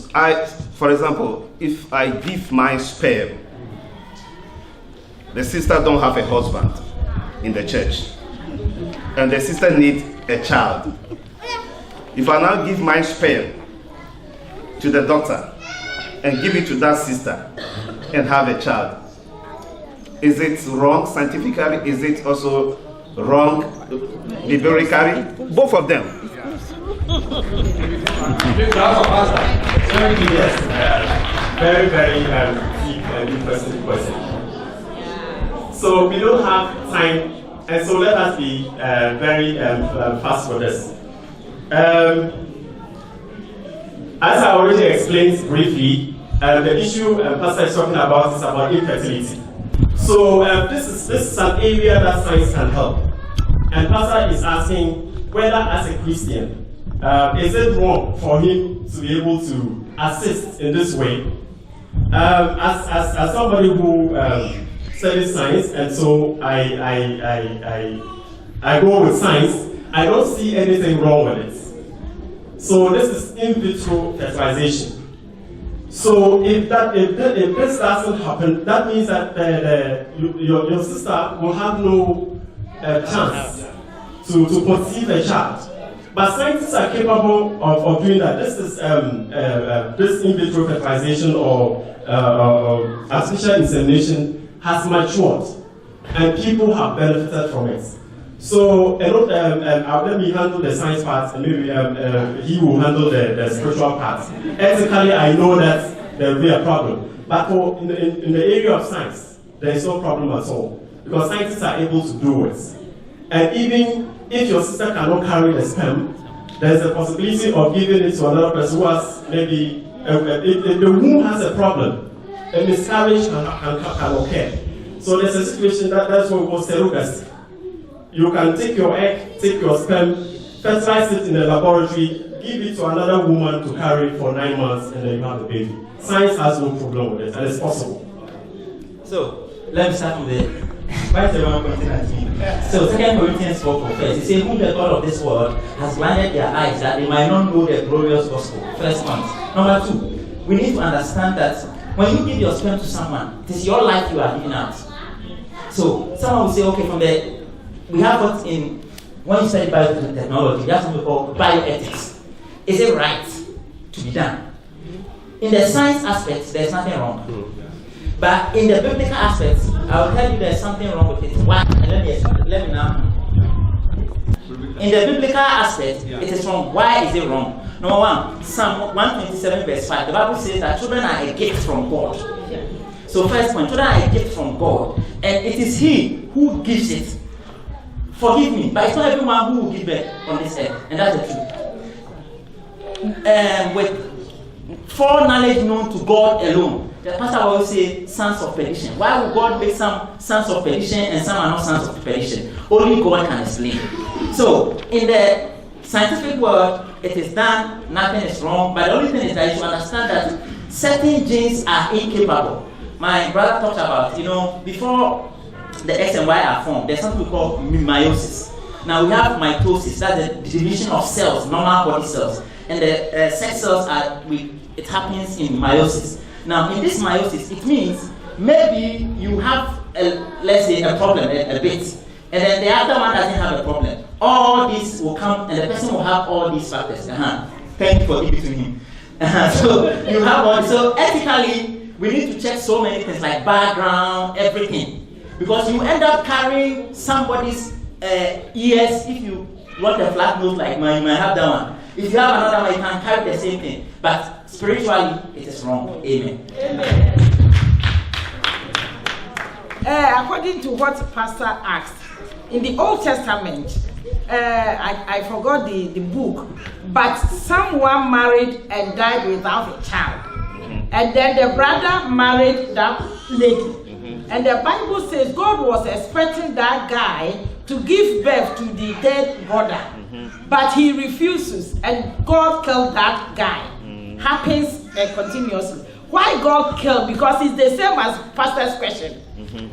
for example, if I give my sperm, the sister don't have a husband in the church, and the sister needs a child. If I now give my sperm to the doctor and give it to that sister and have a child, is it wrong scientifically? Is it also wrong biblically? Both of them. Yes, very, very deep and interesting question. So we don't have time, and so let us be very fast for this. As I already explained briefly, the issue Pastor is talking about is about infertility. So this is an area that science can help. And Pastor is asking whether as a Christian, is it wrong for him to be able to assist in this way? As somebody who studies science, and so I go with science, I don't see anything wrong with it. So this is in vitro fertilization. So if this doesn't happen, that means that your sister will have no chance to conceive a child. But scientists are capable of doing that. This is this in vitro fertilization or artificial insemination has matured. and people have benefited from it. So, let me handle the science part, and maybe he will handle the spiritual part. Ethically, I know that there will be a problem. But in the area of science, there is no problem at all, because scientists are able to do it. And even if your sister cannot carry the sperm, there is a possibility of giving it to another person who has maybe, if the womb has a problem, a miscarriage can occur. So there's a situation that's what we call surrogacy. You can take your egg, take your sperm, fertilize it in the laboratory, give it to another woman to carry for 9 months, and then you have a baby. Science has no problem with it, and it's possible. So, let me start from the why is everyone pointing at me? So 2 Corinthians 4 first, it says, whom the God of this world has blinded their eyes that they might not know the glorious gospel. First point. Number 2, we need to understand that when you give your sperm to someone, it is your life you are giving out. So someone will say, okay, we have what in, when you study biotechnology, you have something called bioethics. Is it right to be done? In the science aspect, there's nothing wrong. But in the biblical aspect, I will tell you there's something wrong with it. Why? And let me now. In the biblical aspect, it is wrong. Why is it wrong? Number 1, Psalm 127 verse 5. The Bible says that children are a gift from God. So first point, children are a gift from God. And it is He who gives it. Forgive me, but it's not everyone who will give it on this earth. And that's the truth. With foreknowledge known to God alone, the pastor will always say sons of perdition. Why would God make some sons of perdition and some are not sons of perdition? Only God can explain. So, in the scientific world, it is done, nothing is wrong, but the only thing is that you should understand that certain genes are incapable. My brother talked about, before the X and Y are formed, there's something we call meiosis. Now we have mitosis, that's the division of cells, normal body cells. And the sex cells it happens in meiosis. Now in this meiosis, it means maybe you have, let's say, a problem, a bit, and then the other one doesn't have a problem. All these will come, and the person will have all these factors. Thank you for giving to him. So you have all. So ethically, we need to check so many things like background, everything. Because you end up carrying somebody's ears. If you want a flat nose like mine, you might have that one. If you have another one, you can carry the same thing. But spiritually, it is wrong. Amen. Amen. According to what Pastor asked, in the Old Testament, I forgot the book, but someone married and died without a child. And then the brother married that lady. And the Bible says God was expecting that guy to give birth to the dead brother. But he refuses, and God killed that guy. Happens continuously. Why God killed? Because it's the same as Pastor's question.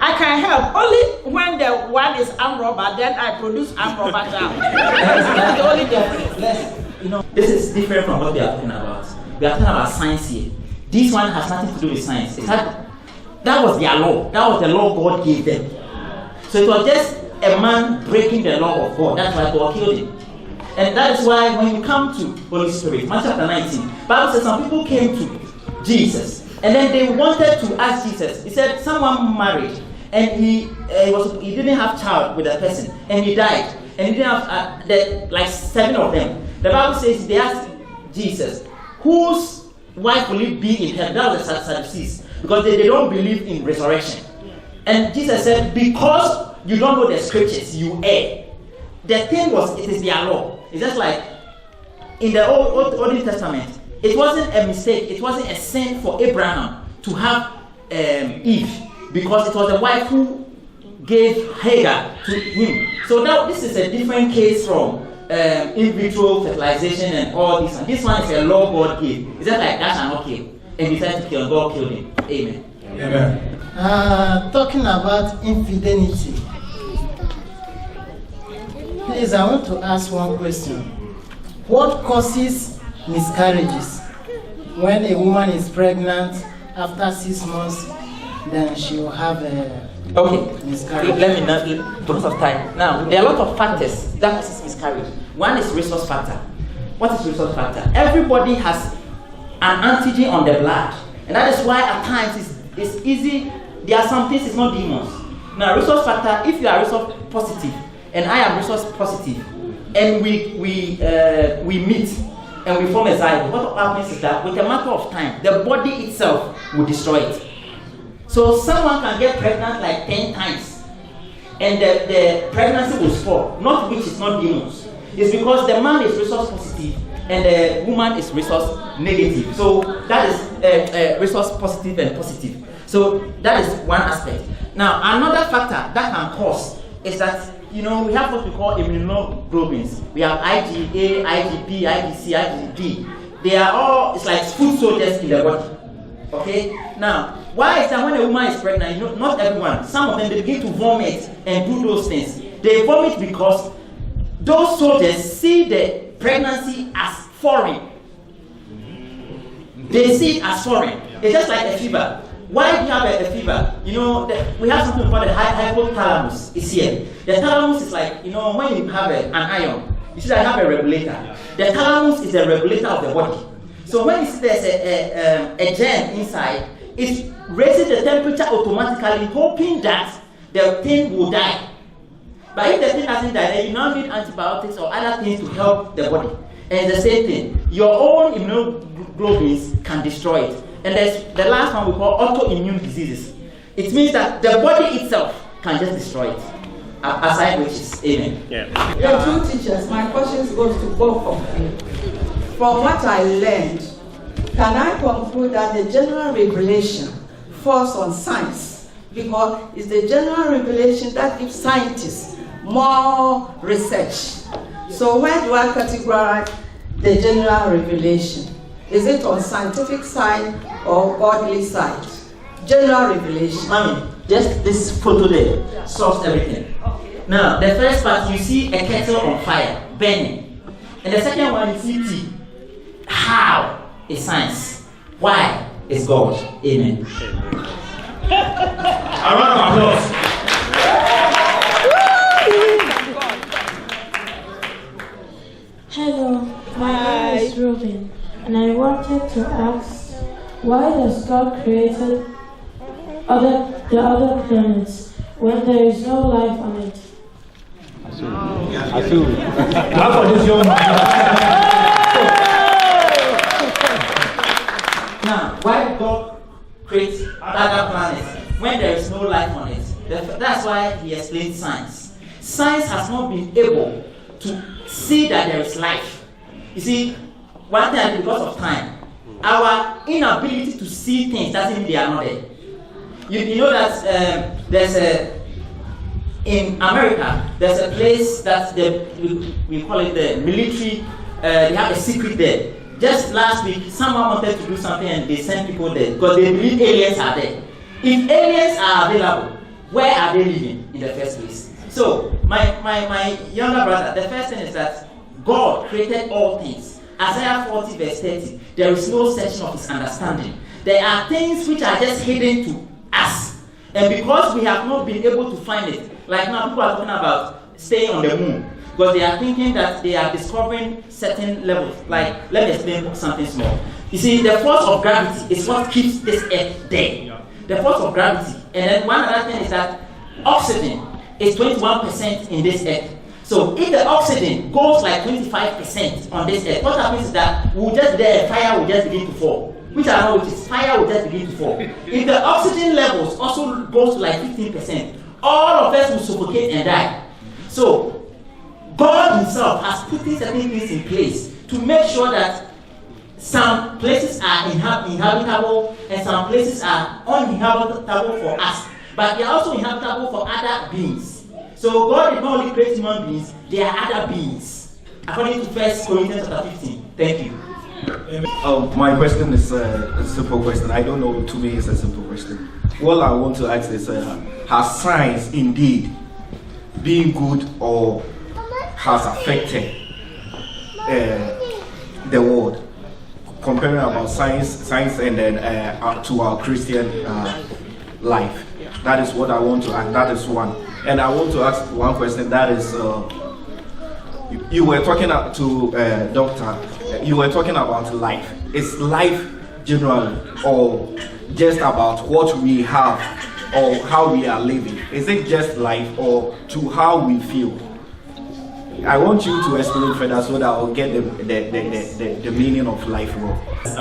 I can help. Only when the one is armed robber, then I produce armed robber child. That's the only difference. This is different from what we are talking about. We are talking about science here. This one has nothing to do with science. That was their law. That was the law God gave them. So it was just a man breaking the law of God. That's why God killed him. And that is why when you come to Holy Spirit, Matthew chapter 19, Bible says some people came to Jesus and then they wanted to ask Jesus. He said someone married and he didn't have child with a person and he died and he didn't have like 7 of them. The Bible says they asked Jesus, whose wife will it be in heaven? That was the Sadducees, because they don't believe in resurrection. And Jesus said, because you don't know the scriptures, you err. The thing was, it is their law. It's just like in the Old Testament, it wasn't a mistake, it wasn't a sin for Abraham to have Eve, because it was the wife who gave Hagar to him. So now this is a different case from in vitro fertilization and all this. And this one is a law God gave. It's just like that shall not kill. And he decided to kill, God killed him. Amen. Amen. Talking about infidelity. Please, I want to ask one question. What causes miscarriages? When a woman is pregnant, after 6 months, then she will have a miscarriage. Let me not, because of time. Now, there are a lot of factors that causes miscarriage. One is resource factor. What is resource factor? Everybody has an antigen on the blood. And that is why at times it's easy. There are some things, it's not demons. Now, resource factor, if you are resource positive and I am resource positive, and we meet and we form a zygote, what happens is that with a matter of time, the body itself will destroy it. So someone can get pregnant like 10 times, and the pregnancy will stop. Not which is not demons. It's because the man is resource positive and the woman is resource negative. So that is resource positive and positive. So that is one aspect. Now another factor that can cause is that we have what we call immunoglobulins. We have IgA, IgB, IgC, IgD. They are all, it's like food soldiers in the body. Okay? Now, why is that when a woman is pregnant, not everyone, some of them, they begin to vomit and do those things. They vomit because those soldiers see the pregnancy as foreign. They see it as foreign. It's just like a fever. Why do you have a fever? We have something called the hypothalamus. It's here. The thalamus is like, when you have an iron, you see that I have a regulator. The thalamus is a regulator of the body. So when you see there's a germ inside, it raises the temperature automatically, hoping that the thing will die. But if the thing doesn't die, then you now need antibiotics or other things to help the body. And it's the same thing. Your own immunoglobulins can destroy it. And there's the last one we call autoimmune diseases. It means that the body itself can just destroy it. Aside which is amen. Yeah. The two teachers, my questions goes to both of you. From what I learned, can I conclude that the general revelation falls on science? Because it's the general revelation that gives scientists more research. So where do I categorize the general revelation? Is it on scientific side or godly side? General revelation. Mommy, just this photo there solves everything. Now, the first part, you see a kettle on fire, burning. And the second one, you see tea. How is science? Why is God? Amen. A round of applause. Hello, my name is Ruben, and I wanted to ask, why does God create the other planets when there is no life on it? I feel. Clap for this young man. Now, why God creates other planets when there is no life on it? That's why he explains science. Science has not been able to see that there is life. You see, one time because of time, our inability to see things doesn't mean they are not there. You know that there's in America, there's a place that we call it the military, they have a secret there. Just last week, someone wanted to do something and they sent people there because they believe aliens are there. If aliens are available, where are they living in the first place? So, my younger brother, the first thing is that God created all things. Isaiah 40 verse 30, there is no searching of his understanding. There are things which are just hidden to us. And because we have not been able to find it, like now people are talking about staying on the moon, because they are thinking that they are discovering certain levels. Like, let me explain something small. You see, the force of gravity is what keeps this earth there. The force of gravity. And then one other thing is that oxygen is 21% in this earth. So if the oxygen goes like 25% on this earth, what happens is that fire will just begin to fall. Which I know fire will just begin to fall. If the oxygen levels also goes to like 15%, all of us will suffocate and die. So God himself has put these certain things in place to make sure that some places are inhabitable and some places are uninhabitable for us. But they are also inhabitable for other beings. So God did not only create human beings, there are other beings. According to 1 Corinthians chapter 15. Thank you. My question is a simple question. I don't know, to me it's a simple question. All I want to ask is, has science indeed been good or has affected the world? Comparing about science and then to our Christian life. That is what I want to ask. That is one. And I want to ask one question. That is, you were talking to doctor. You were talking about life. Is life generally or just about what we have or how we are living? Is it just life or to how we feel? I want you to explain further so that I'll get the meaning of life more. As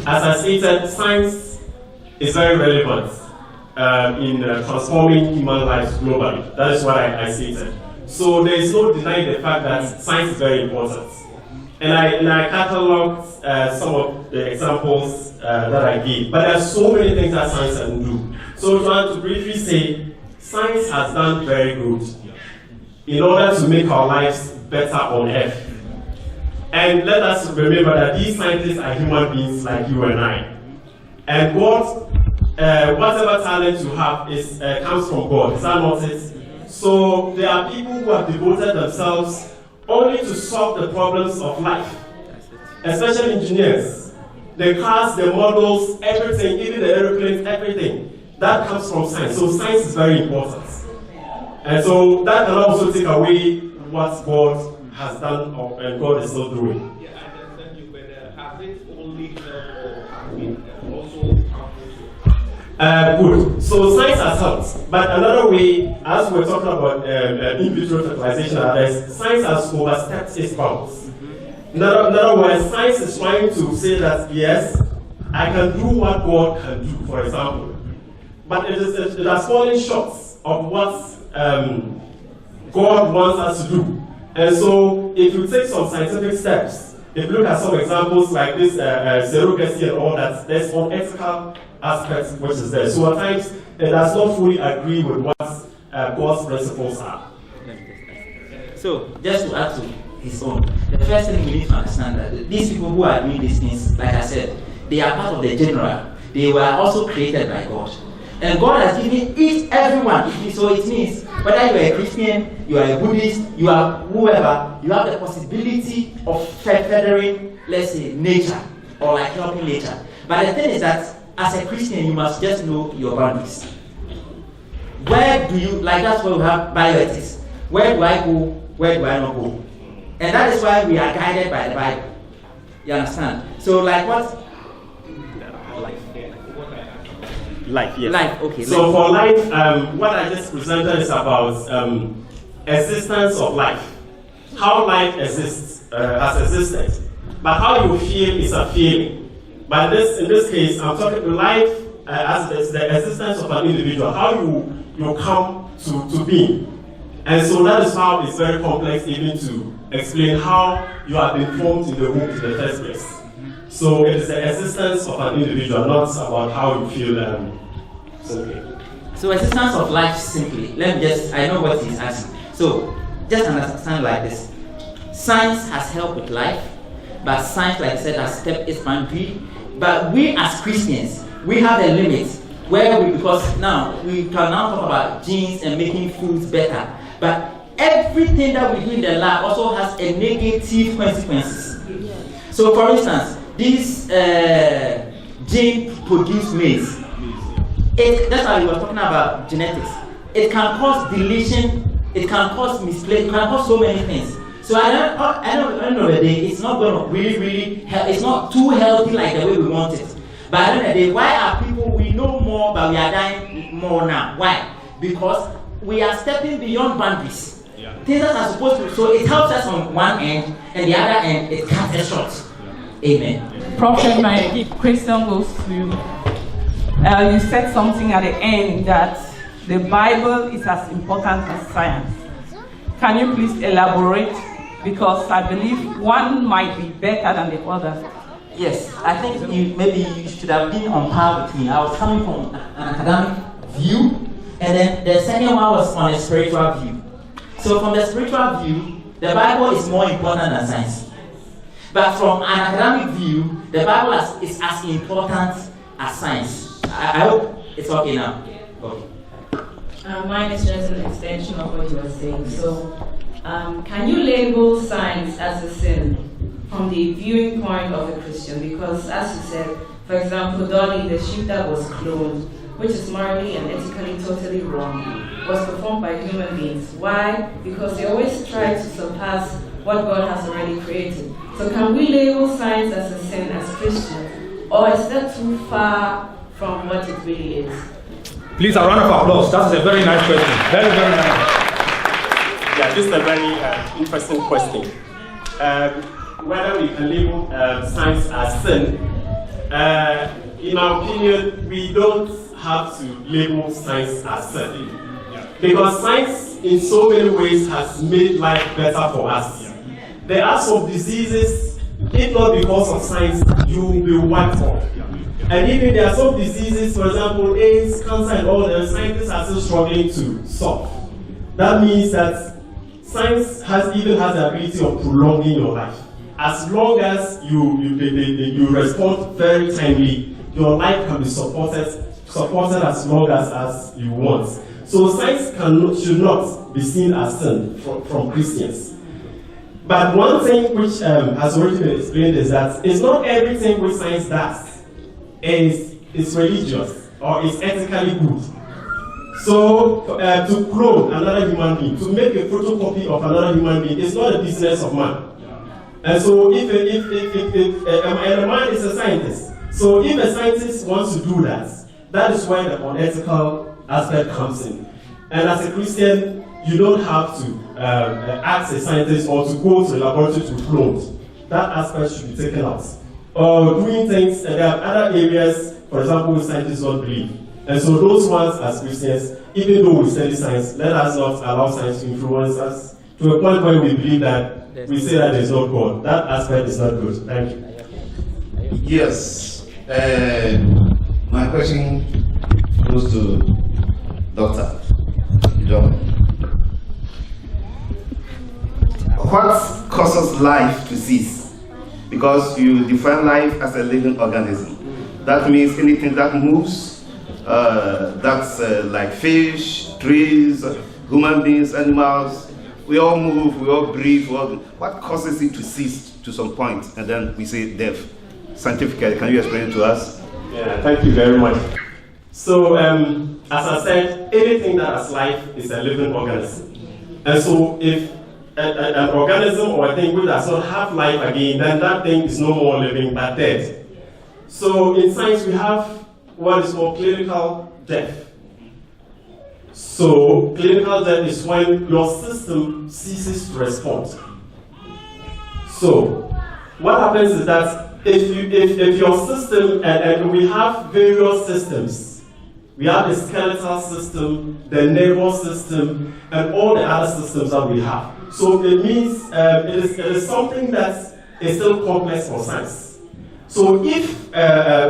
I stated, science is very relevant in transforming human lives globally. That is what I stated. So there is no denying the fact that science is very important. And I catalogued some of the examples that I gave. But there are so many things that science can do. So to briefly say, science has done very good in order to make our lives better on Earth. And let us remember that these scientists are human beings like you and I. And God, whatever talent you have comes from God. Is that not it? So there are people who have devoted themselves only to solve the problems of life, especially engineers. The cars, the models, everything, even the airplanes, everything, that comes from science. So science is very important. And so that can also take away what God has done and God is not doing. Yeah, I understand you, but has it only helped or also good. So science has helped. But another way, as we're talking about in vitro fertilization, science has overstepped its bounds. In other words, science is trying to say that, yes, I can do what God can do, for example. But it has fallen short of what God wants us to do. And so if you take some scientific steps, if you look at some examples like this surrogacy and all that, there's some ethical aspects which is there. So at times it does not fully agree with what God's principles are. So just to add to his own, the first thing we need to understand that these people who are doing these things, like I said, they are part of the general. They were also created by God. And God has given everyone. So it means whether you are a Christian, you are a Buddhist, you are whoever, you have the possibility of furthering, let's say, nature or like helping nature. But the thing is that as a Christian, you must just know your boundaries. Where do you, like that's why we have bioethics. Where do I go? Where do I not go? And that is why we are guided by the Bible. You understand? So like what? Life, yes. Life, okay. So for life, what I just presented is about existence of life. How life exists, has existed. But how you feel is a feeling. But in this case, I'm talking life as the existence of an individual. How you come to being. And so that is how it's very complex even to explain how you have been formed in the womb in the first place. So it is the existence of an individual, not about how you feel. Okay. So existence of life simply. I know what he's asking. So just understand like this. Science has helped with life, but science, like I said, has stepped its boundary. But we as Christians, we have a limit because now we can now talk about genes and making foods better. But everything that we do in the lab also has a negative consequences. So for instance, this gene produced maize. That's why we were talking about genetics. It can cause deletion, it can cause misplacement, it can cause so many things. So I know at the end of the day, it's not going to really, it's not too healthy like the way we want it. But at the end of the day, why are people, we know more, but we are dying more now? Why? Because we are stepping beyond boundaries. Yeah. Things that are supposed to, so it helps us on one end, and the other end, it cuts us short. Amen. Prophet, my question goes to you. You said something at the end that the Bible is as important as science. Can you please elaborate? Because I believe one might be better than the other. Yes, I think maybe you should have been on par with me. I was coming from an academic view, and then the second one was on a spiritual view. So from the spiritual view, the Bible is more important than science. But from an academic view, the Bible is as important as science. I hope it's okay now. Okay. Mine is just an extension of what you were saying. So, can you label science as a sin from the viewing point of a Christian? Because as you said, for example, Dolly, the sheep that was cloned, which is morally and ethically totally wrong, was performed by human beings. Why? Because they always try to surpass what God has already created. So can we label science as a sin as Christians? Or is that too far from what it really is? Please, a round of applause. That is a very nice question. Very, very nice. Yeah, this is a very interesting question. Whether we can label science as sin, in my opinion, we don't have to label science as sin. Because science, in so many ways, has made life better for us. There are some diseases, if not because of science, you will be wiped off. And even there are some diseases, for example, AIDS, cancer, and all that, scientists are still struggling to solve. That means that science even has the ability of prolonging your life. As long as you respond very timely, your life can be supported as long as you want. So science should not be seen as sin from Christians. But one thing which has already been explained is that it's not everything which science does is religious or is ethically good. So to clone another human being, to make a photocopy of another human being, is not a business of man. And so if a man is a scientist, so if a scientist wants to do that, that is where the unethical aspect comes in. And as a Christian, you don't have to ask a scientist or to go to a laboratory to clone. That aspect should be taken out. Or doing things, and there are other areas, for example, scientists don't believe. And so those ones, as Christians, even though we study science, let us not allow science to influence us to a point where we believe that we say that there is no God. That aspect is not good. Thank you. Yes. My question goes to Dr. John. What causes life to cease? Because you define life as a living organism. That means anything that moves, that's like fish, trees, human beings, animals. We all move, we all breathe. What causes it to cease to some point? And then we say death. Scientifically, can you explain it to us? Yeah, thank you very much. So, as I said, anything that has life is a living organism. And so if an organism or a thing which does not have life again, then that thing is no more living but dead. So in science we have what is called clinical death. So clinical death is when your system ceases to respond. So what happens is that if your system, and we have various systems, we have the skeletal system, the nervous system, and all the other systems that we have. So it means it is something that is still complex for science. So if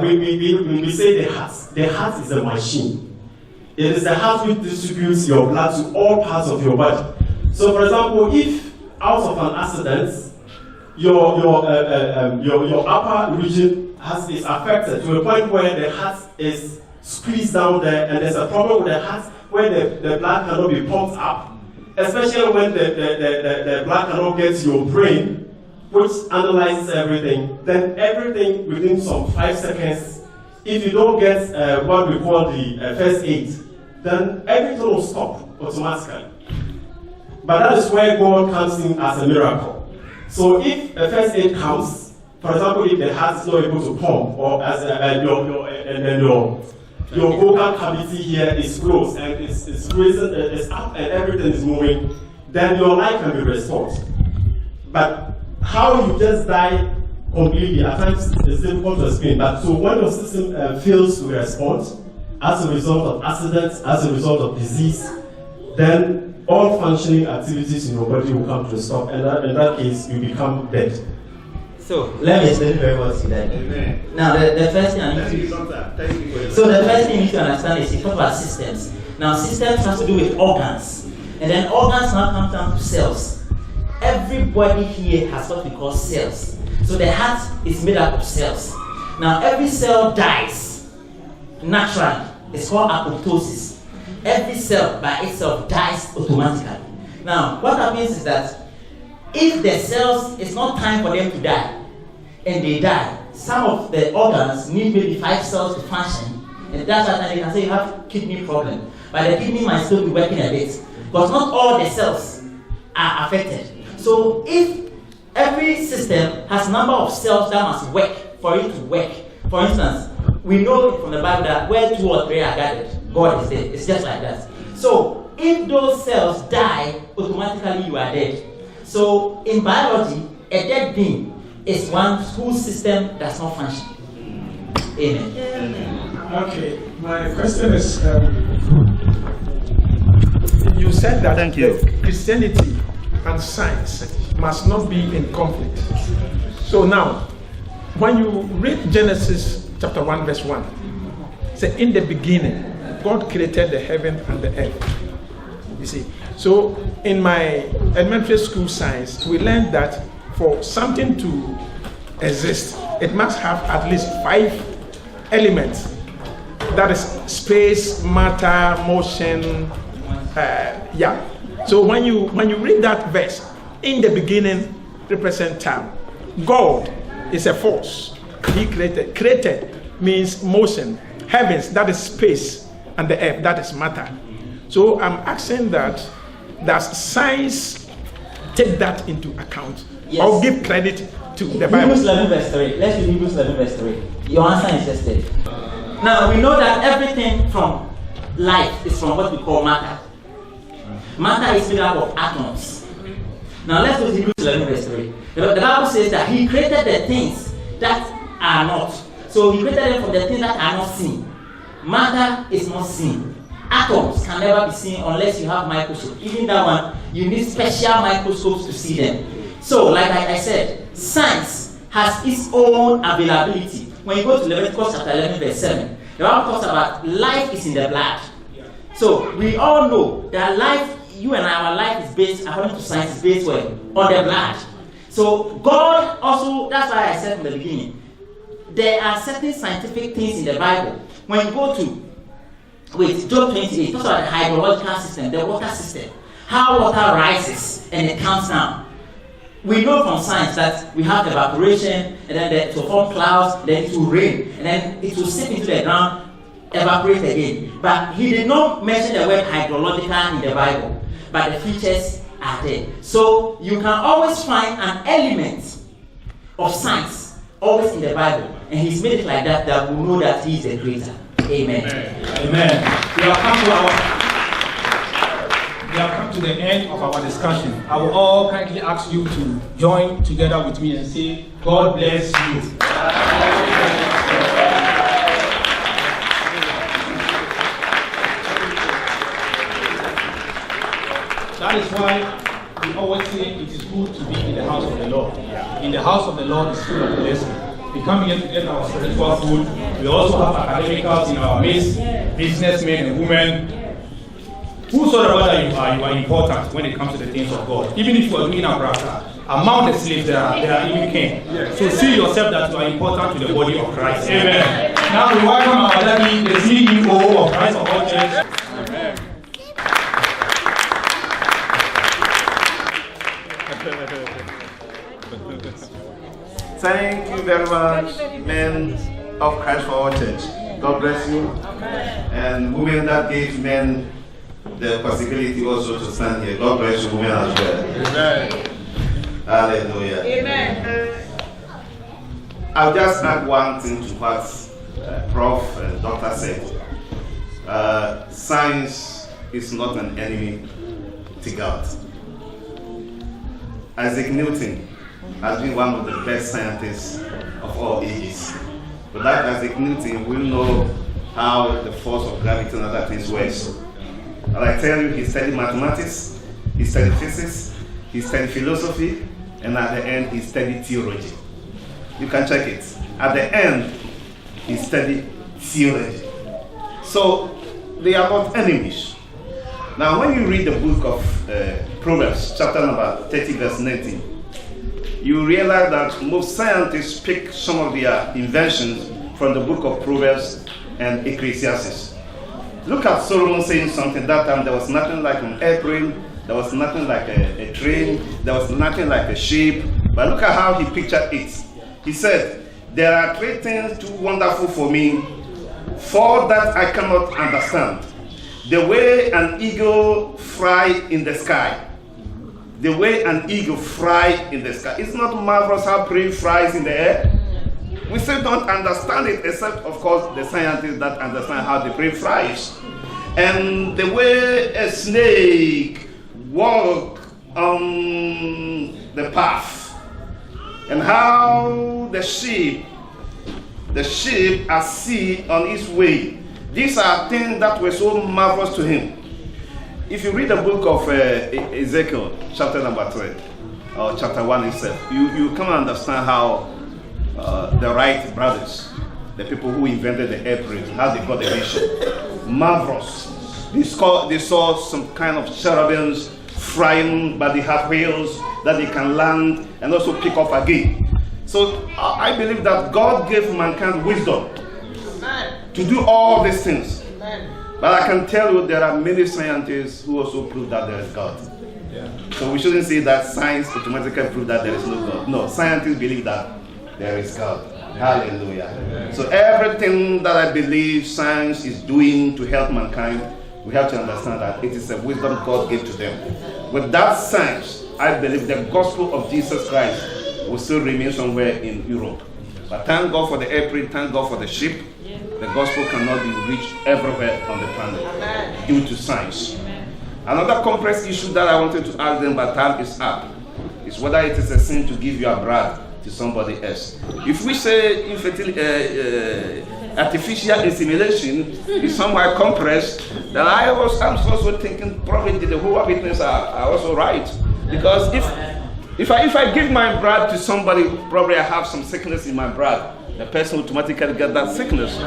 we say the heart is a machine. It is the heart which distributes your blood to all parts of your body. So for example, if out of an accident, your upper region is affected to a point where the heart is squeezed down there, and there's a problem with the heart where the blood cannot be pumped up, especially when the blood cannot get to your brain, which analyzes everything, then everything within some 5 seconds, if you don't get what we call the first aid, then everything will stop automatically. But that is where God comes in as a miracle. So if a first aid comes, for example, if the heart is not able to pump, or as your vocal cavity here is closed and it's raising, it's up and everything is moving, then your life can be restored. But how you just die completely, at times it's difficult to explain. But so when your system fails to respond as a result of accidents, as a result of disease, then all functioning activities in your body will come to a stop, and in that case, you become dead. So let me explain very well to that. Amen. Now the first thing I need to the first thing you need to understand is you talk about systems. Now systems has to do with organs, and then organs now come down to cells. Everybody here has what we call cells. So the heart is made up of cells. Now every cell dies naturally. It's called apoptosis. Every cell by itself dies automatically. Now what happens is that if the cells, it's not time for them to die, and they die, some of the organs need maybe 5 cells to function, and that's why they can say you have kidney problem. But the kidney might still be working a bit, because not all the cells are affected. So if every system has a number of cells that must work for it to work, for instance, we know from the Bible that where 2 or 3 are gathered, God is dead. It's just like that. So if those cells die, automatically you are dead. So in biology, a dead being is one whose system does not function. Amen. Okay, my question is, you said that Christianity and science must not be in conflict. So now, when you read Genesis chapter 1 verse 1, say in the beginning, God created the heaven and the earth. You see, so in my elementary school science, we learned that for something to exist, it must have at least 5 elements. That is space, matter, motion. So when you read that verse, in the beginning represent time. God is a force. He created. Created means motion. Heavens, that is space, and the earth, that is matter. So I'm asking that, does science take that into account? Yes. Or give credit to the Bible? Hebrews 11 verse 3. Let's read Hebrews 11 verse 3. Your answer is just it. Now we know that everything from life is from what we call matter. Matter is made up of atoms. Now let's go to Hebrews 11 verse 3. The Bible says that he created the things that are not. So he created them from the things that are not seen. Matter is not seen. Atoms can never be seen unless you have microscope. Even that one, you need special microscopes to see them. So, like I said, science has its own availability. When you go to Leviticus chapter 11 verse 7, the Bible talks about life is in the blood. So, we all know that life, you and I, our life is based, according to science, is based on the blood. So, God also, that's why I said from the beginning, there are certain scientific things in the Bible. When you go to Job 28, talks about the hydrological system, the water system, how water rises and it comes down. We know from science that we have evaporation, and then it will form clouds, then it will rain, and then it will sink into the ground, evaporate again. But he did not mention the word hydrological in the Bible, but the features are there. So you can always find an element of science always in the Bible, and he's made it like that, that we know that he is the creator. Amen. Amen. We have come to the end of our discussion. I will all kindly ask you to join together with me and say, God bless you. That is why we always say it is good to be in the house of the Lord. In the house of the Lord is full of blessing. We come here to get our spiritual food. We also have academicals in our midst, businessmen and women. Whosoever that you are important when it comes to the things of God. Even if you are doing a brother, among the slaves there are even king. So see yourself that you are important to the body of Christ. Amen. Now we welcome our daddy, the CEO of Christ of All Church. Amen. Thank you very much, men of Christ for All Church. God bless you. And women that gave men the possibility also to stand here. God bless you, women as well. Amen. Hallelujah. Amen. I'll just add one thing to what Prof and Doctor said. Science is not an enemy to God. Isaac Newton has been one of the best scientists of all ages. Without Isaac Newton, we'll know how the force of gravity and other things works. And I tell you, he studied mathematics, he studied physics, he studied philosophy, and at the end, he studied theology. You can check it. At the end, he studied theology. So, they are not enemies. Now, when you read the book of Proverbs, chapter number 30, verse 19, you realize that most scientists pick some of their inventions from the book of Proverbs and Ecclesiastes. Look at Solomon saying something that time. There was nothing like an airplane, there was nothing like a train, there was nothing like a ship. But look at how he pictured it. He said, there are 3 things too wonderful for me, 4 that I cannot understand. The way an eagle flies in the sky. The way an eagle flies in the sky. It's not marvelous how prey flies in the air. We still don't understand it, except, of course, the scientists that understand how the prey flies. And the way a snake walks on the path, and how the sheep are seen on its way. These are things that were so marvelous to him. If you read the book of Ezekiel, chapter number 3, or chapter 1 itself, you can understand how the Wright brothers, the people who invented the airplane, how they got the vision. Marvelous. They saw some kind of cherubims flying, but they have wheels that they can land and also pick up again. So I believe that God gave mankind wisdom to do all these things. But I can tell you there are many scientists who also prove that there is God. So we shouldn't say that science automatically proves that there is no God. No, scientists believe that there is God. Hallelujah. So everything that I believe science is doing to help mankind, we have to understand that it is a wisdom God gave to them. With that science, I believe the gospel of Jesus Christ will still remain somewhere in Europe. But thank God for the airplane, thank God for the ship. The gospel cannot be reached everywhere on the planet due to science. Another complex issue that I wanted to ask them, but time is up, is whether it is a sin to give your blood to somebody else. If we say artificial insemination is somewhat compressed, then I'm also thinking probably the whole witness are also right. Because if I give my blood to somebody, probably I have some sickness in my blood, the person automatically get that sickness,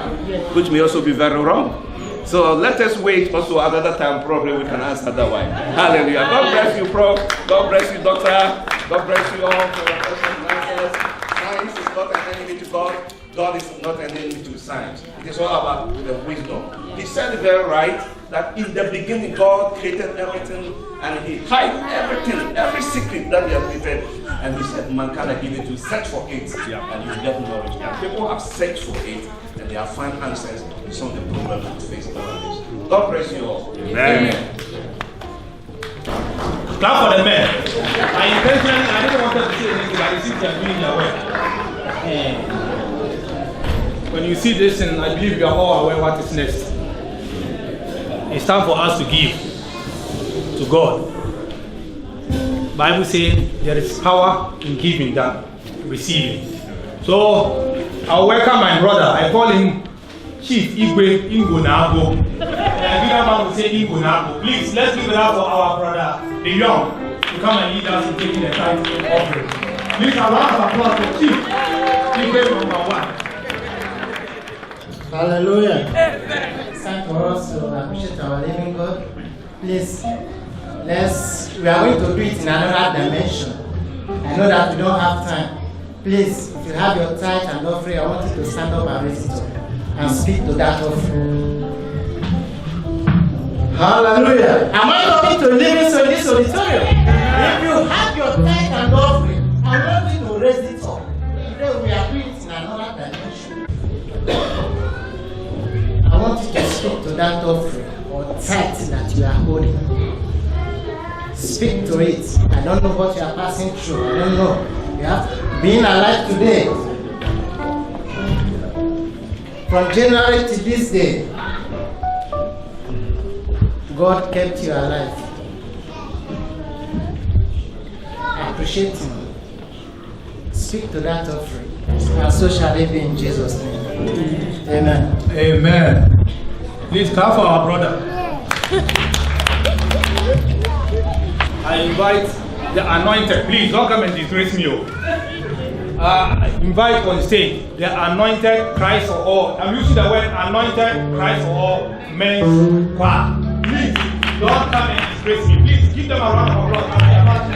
which may also be very wrong. So let us wait also another time, probably we can answer that one. Hallelujah. God bless you, Prof. God bless you, Doctor. God bless you all for your questions and answers. Science is not an enemy to God. God is not an enemy to science. It is all about the wisdom. He said it very right that in the beginning God created everything and He hid everything, every secret that He has created. And He said, mankind are given to search for it and you get knowledge. And people have searched for it and they have found answers to some of the problems that face nowadays. God bless you all. Amen. Clap for the men. I didn't want to say anything, but it seems they are doing their work. When you see this, and I believe you are all aware what is next. It's time for us to give to God. Bible says there is power in giving than receiving. So I'll welcome my brother. I call him Chief Igwe Ingonago. And I man will say Ingonago. Please, let's give it up for our brother, the young, to come and lead us in taking the tithe offering. Please, a round of applause for Chief Igwe #1. Hallelujah. It's time for us to appreciate our living God. Please, we are going to do it in another dimension. I know that we don't have time. Please, if you have your tithe and offering, I want you to stand up and raise it up and speak to that offering. Hallelujah. Am I going to live in this auditorium? If you have your tithe and offering, I want you to raise it up. Today we are doing it in another dimension. I want you to speak to that offering or tithe that you are holding. Speak to it. I don't know what you are passing through. I don't know. You have been alive today. From January to this day, God kept you alive. Appreciate Him. Speak to that offering. And so shall it be in Jesus' name. Amen. Amen. Please clap for our brother. I invite the anointed. Please don't come and disgrace me. Invite on stage the anointed Christ for all. I'm using the word anointed Christ for all men's choir. Please don't come and disgrace me. Please give them a round of applause.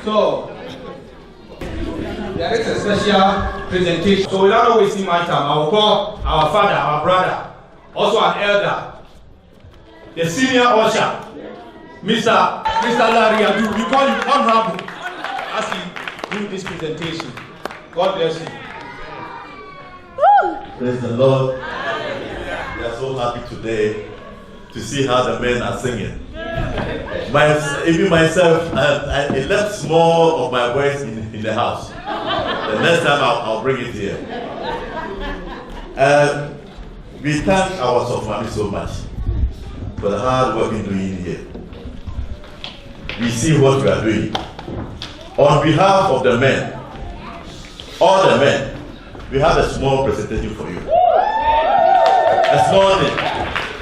So, there is a special presentation. So without wasting my time, I will call our father, our brother, also an elder, the senior usher, Mr. Larry Adu. We call him honorable as he do this presentation. God bless you. Praise the Lord. We are so happy today to see how the men are singing. Even myself, I left small of my voice in the house. The next time I'll bring it here. We thank our Sofmami so much for the hard work you're doing here. We see what we are doing. On behalf of the men, all the men, we have a small presentation for you. A small thing,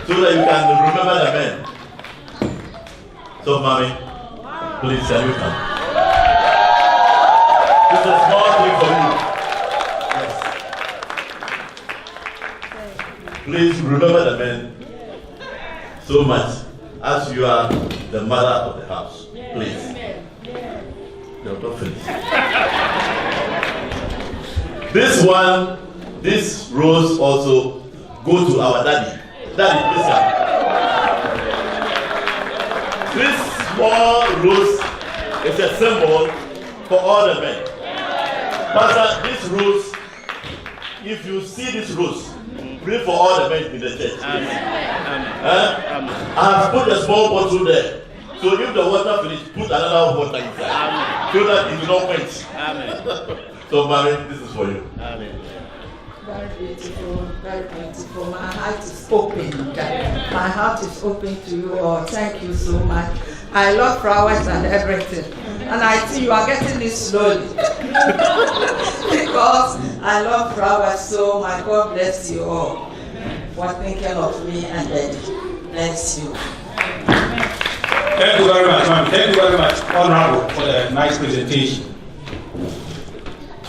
so that you can remember the men. So, mommy, please, shall you come? This is a small thing for you. Yes. Please remember the men so much as you are the mother of the house. Please. No, don't finish. This rose also go to our daddy. Daddy, please come. This small rose is a symbol for all the men. Pastor, this rose, if you see this rose, pray for all the men in the church. Amen. I have put a small bottle there. So if the water finishes, put another water inside. So that it will not quench. Amen. So, Mary, this is for you. Amen. Very beautiful, very beautiful. My heart is open. My heart is open to you all. Thank you so much. I love flowers and everything. And I see you are getting it slowly. Because I love flowers so much. God bless you all for thinking of me and Daddy. Bless you. Thank you very much, ma'am. Thank you very much, Honorable, for the nice presentation.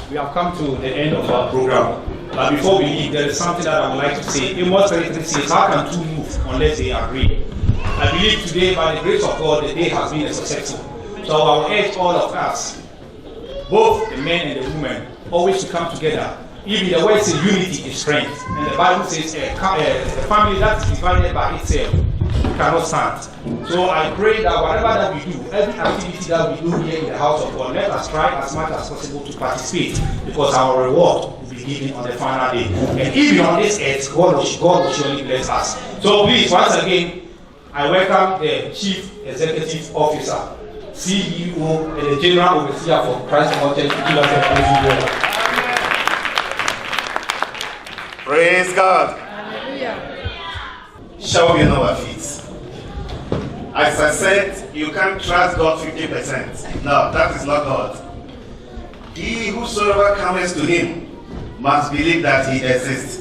We have come to the end of our program. But before we leave, there is something that I would like to say. Amos 33 says, how can two move unless they agree? I believe today, by the grace of God, the day has been a successful. So I will urge all of us, both the men and the women, always to come together. Even the word says unity is strength. And the Bible says a family that is divided by itself cannot stand. So I pray that whatever that we do, every activity that we do here in the house of God, let us try as much as possible to participate, because our reward will be given on the final day. And even on this earth, God will surely bless us. So please, once again, I welcome the Chief Executive Officer, CEO, and the General Overseer for Christ Mountain to give us a praise word. Praise God. Shall we on our feet? As I said, you can't trust God 50%. No, that is not God. He whosoever comes to him must believe that he exists,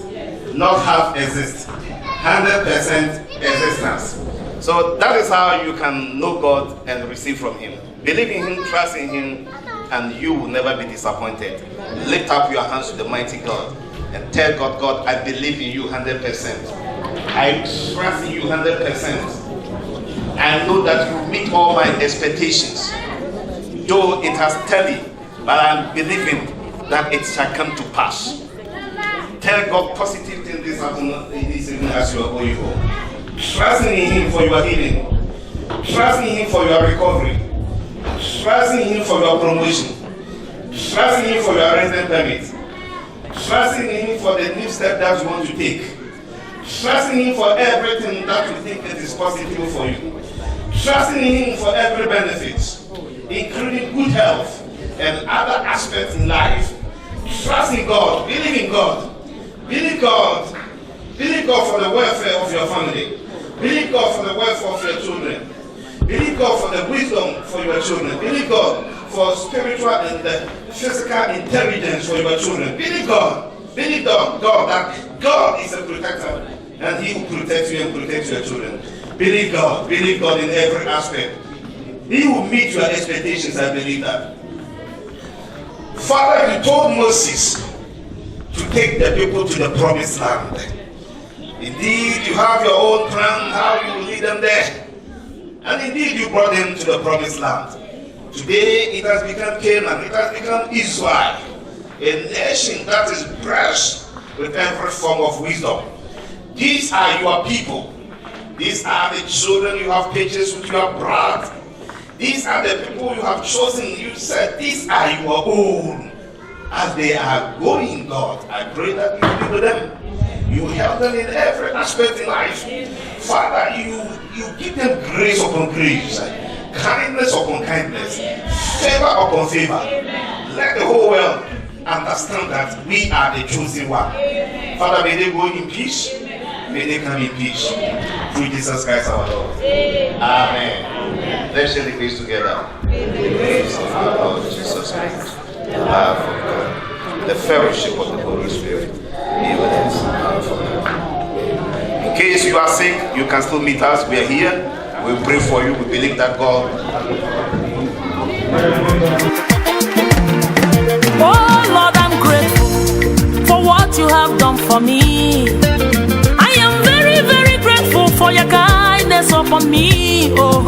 not half exist, 100% existence. So that is how you can know God and receive from him. Believe in him, trust in him, and you will never be disappointed. Lift up your hands to the mighty God and tell God, God, I believe in you 100%. I trust in you 100%. I know that you meet all my expectations. Though it has tarried, but I'm believing that it shall come to pass. Tell God positive things this evening as you are going home. Trusting in him for your healing. Trusting in him for your recovery. Trusting in him for your promotion. Trusting in him for your resident permit. Trusting in him for the new step that you want to take. Trusting him for everything that you think it is possible for you. Trusting in him for every benefit, including good health and other aspects in life. Trusting God, believe in God. Believe God. Believe God for the welfare of your family. Believe God for the welfare of your children. Believe God for the wisdom for your children. Believe God for spiritual and physical intelligence for your children. Believe God. Believe God that God is a protector, and he will protect you and protect your children. Believe God in every aspect. He will meet your expectations, I believe that. Father, you told Moses to take the people to the promised land. Indeed, you have your own plan how you will lead them there. And indeed, you brought them to the promised land. Today it has become Canaan, it has become Israel, a nation that is blessed with every form of wisdom. These are your people. These are the children you have purchased with your blood. These are the people you have chosen. You said these are your own. As they are going, God, I pray that you be with them. You help them in every aspect in life. Father, you give them grace upon grace, kindness upon kindness, favor upon favor. Let the whole world understand that we are the chosen one. Father, may they go in peace. May they come in peace. Through Jesus Christ our Lord. Amen. Let's share the grace together. In the grace of our Lord Jesus Christ, the love of God, the fellowship of the Holy Spirit be with us now and forever. In case you are sick, you can still meet us. We are here. We pray for you. We believe that God. Oh Lord, I'm grateful for what you have done for me. I am very, very grateful for your kindness upon me. Oh,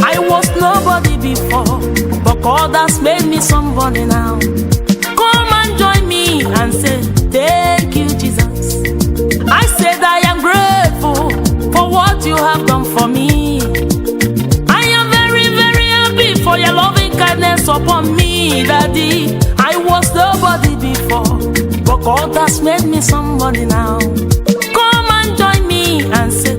I was nobody before, but God has made me somebody now. Come and join me and say, thank you, Jesus. I said I am grateful for what you have done for me. I am very, very happy for your loving kindness upon me, Daddy. I was nobody before, but God has made me somebody now. Come and join me and say,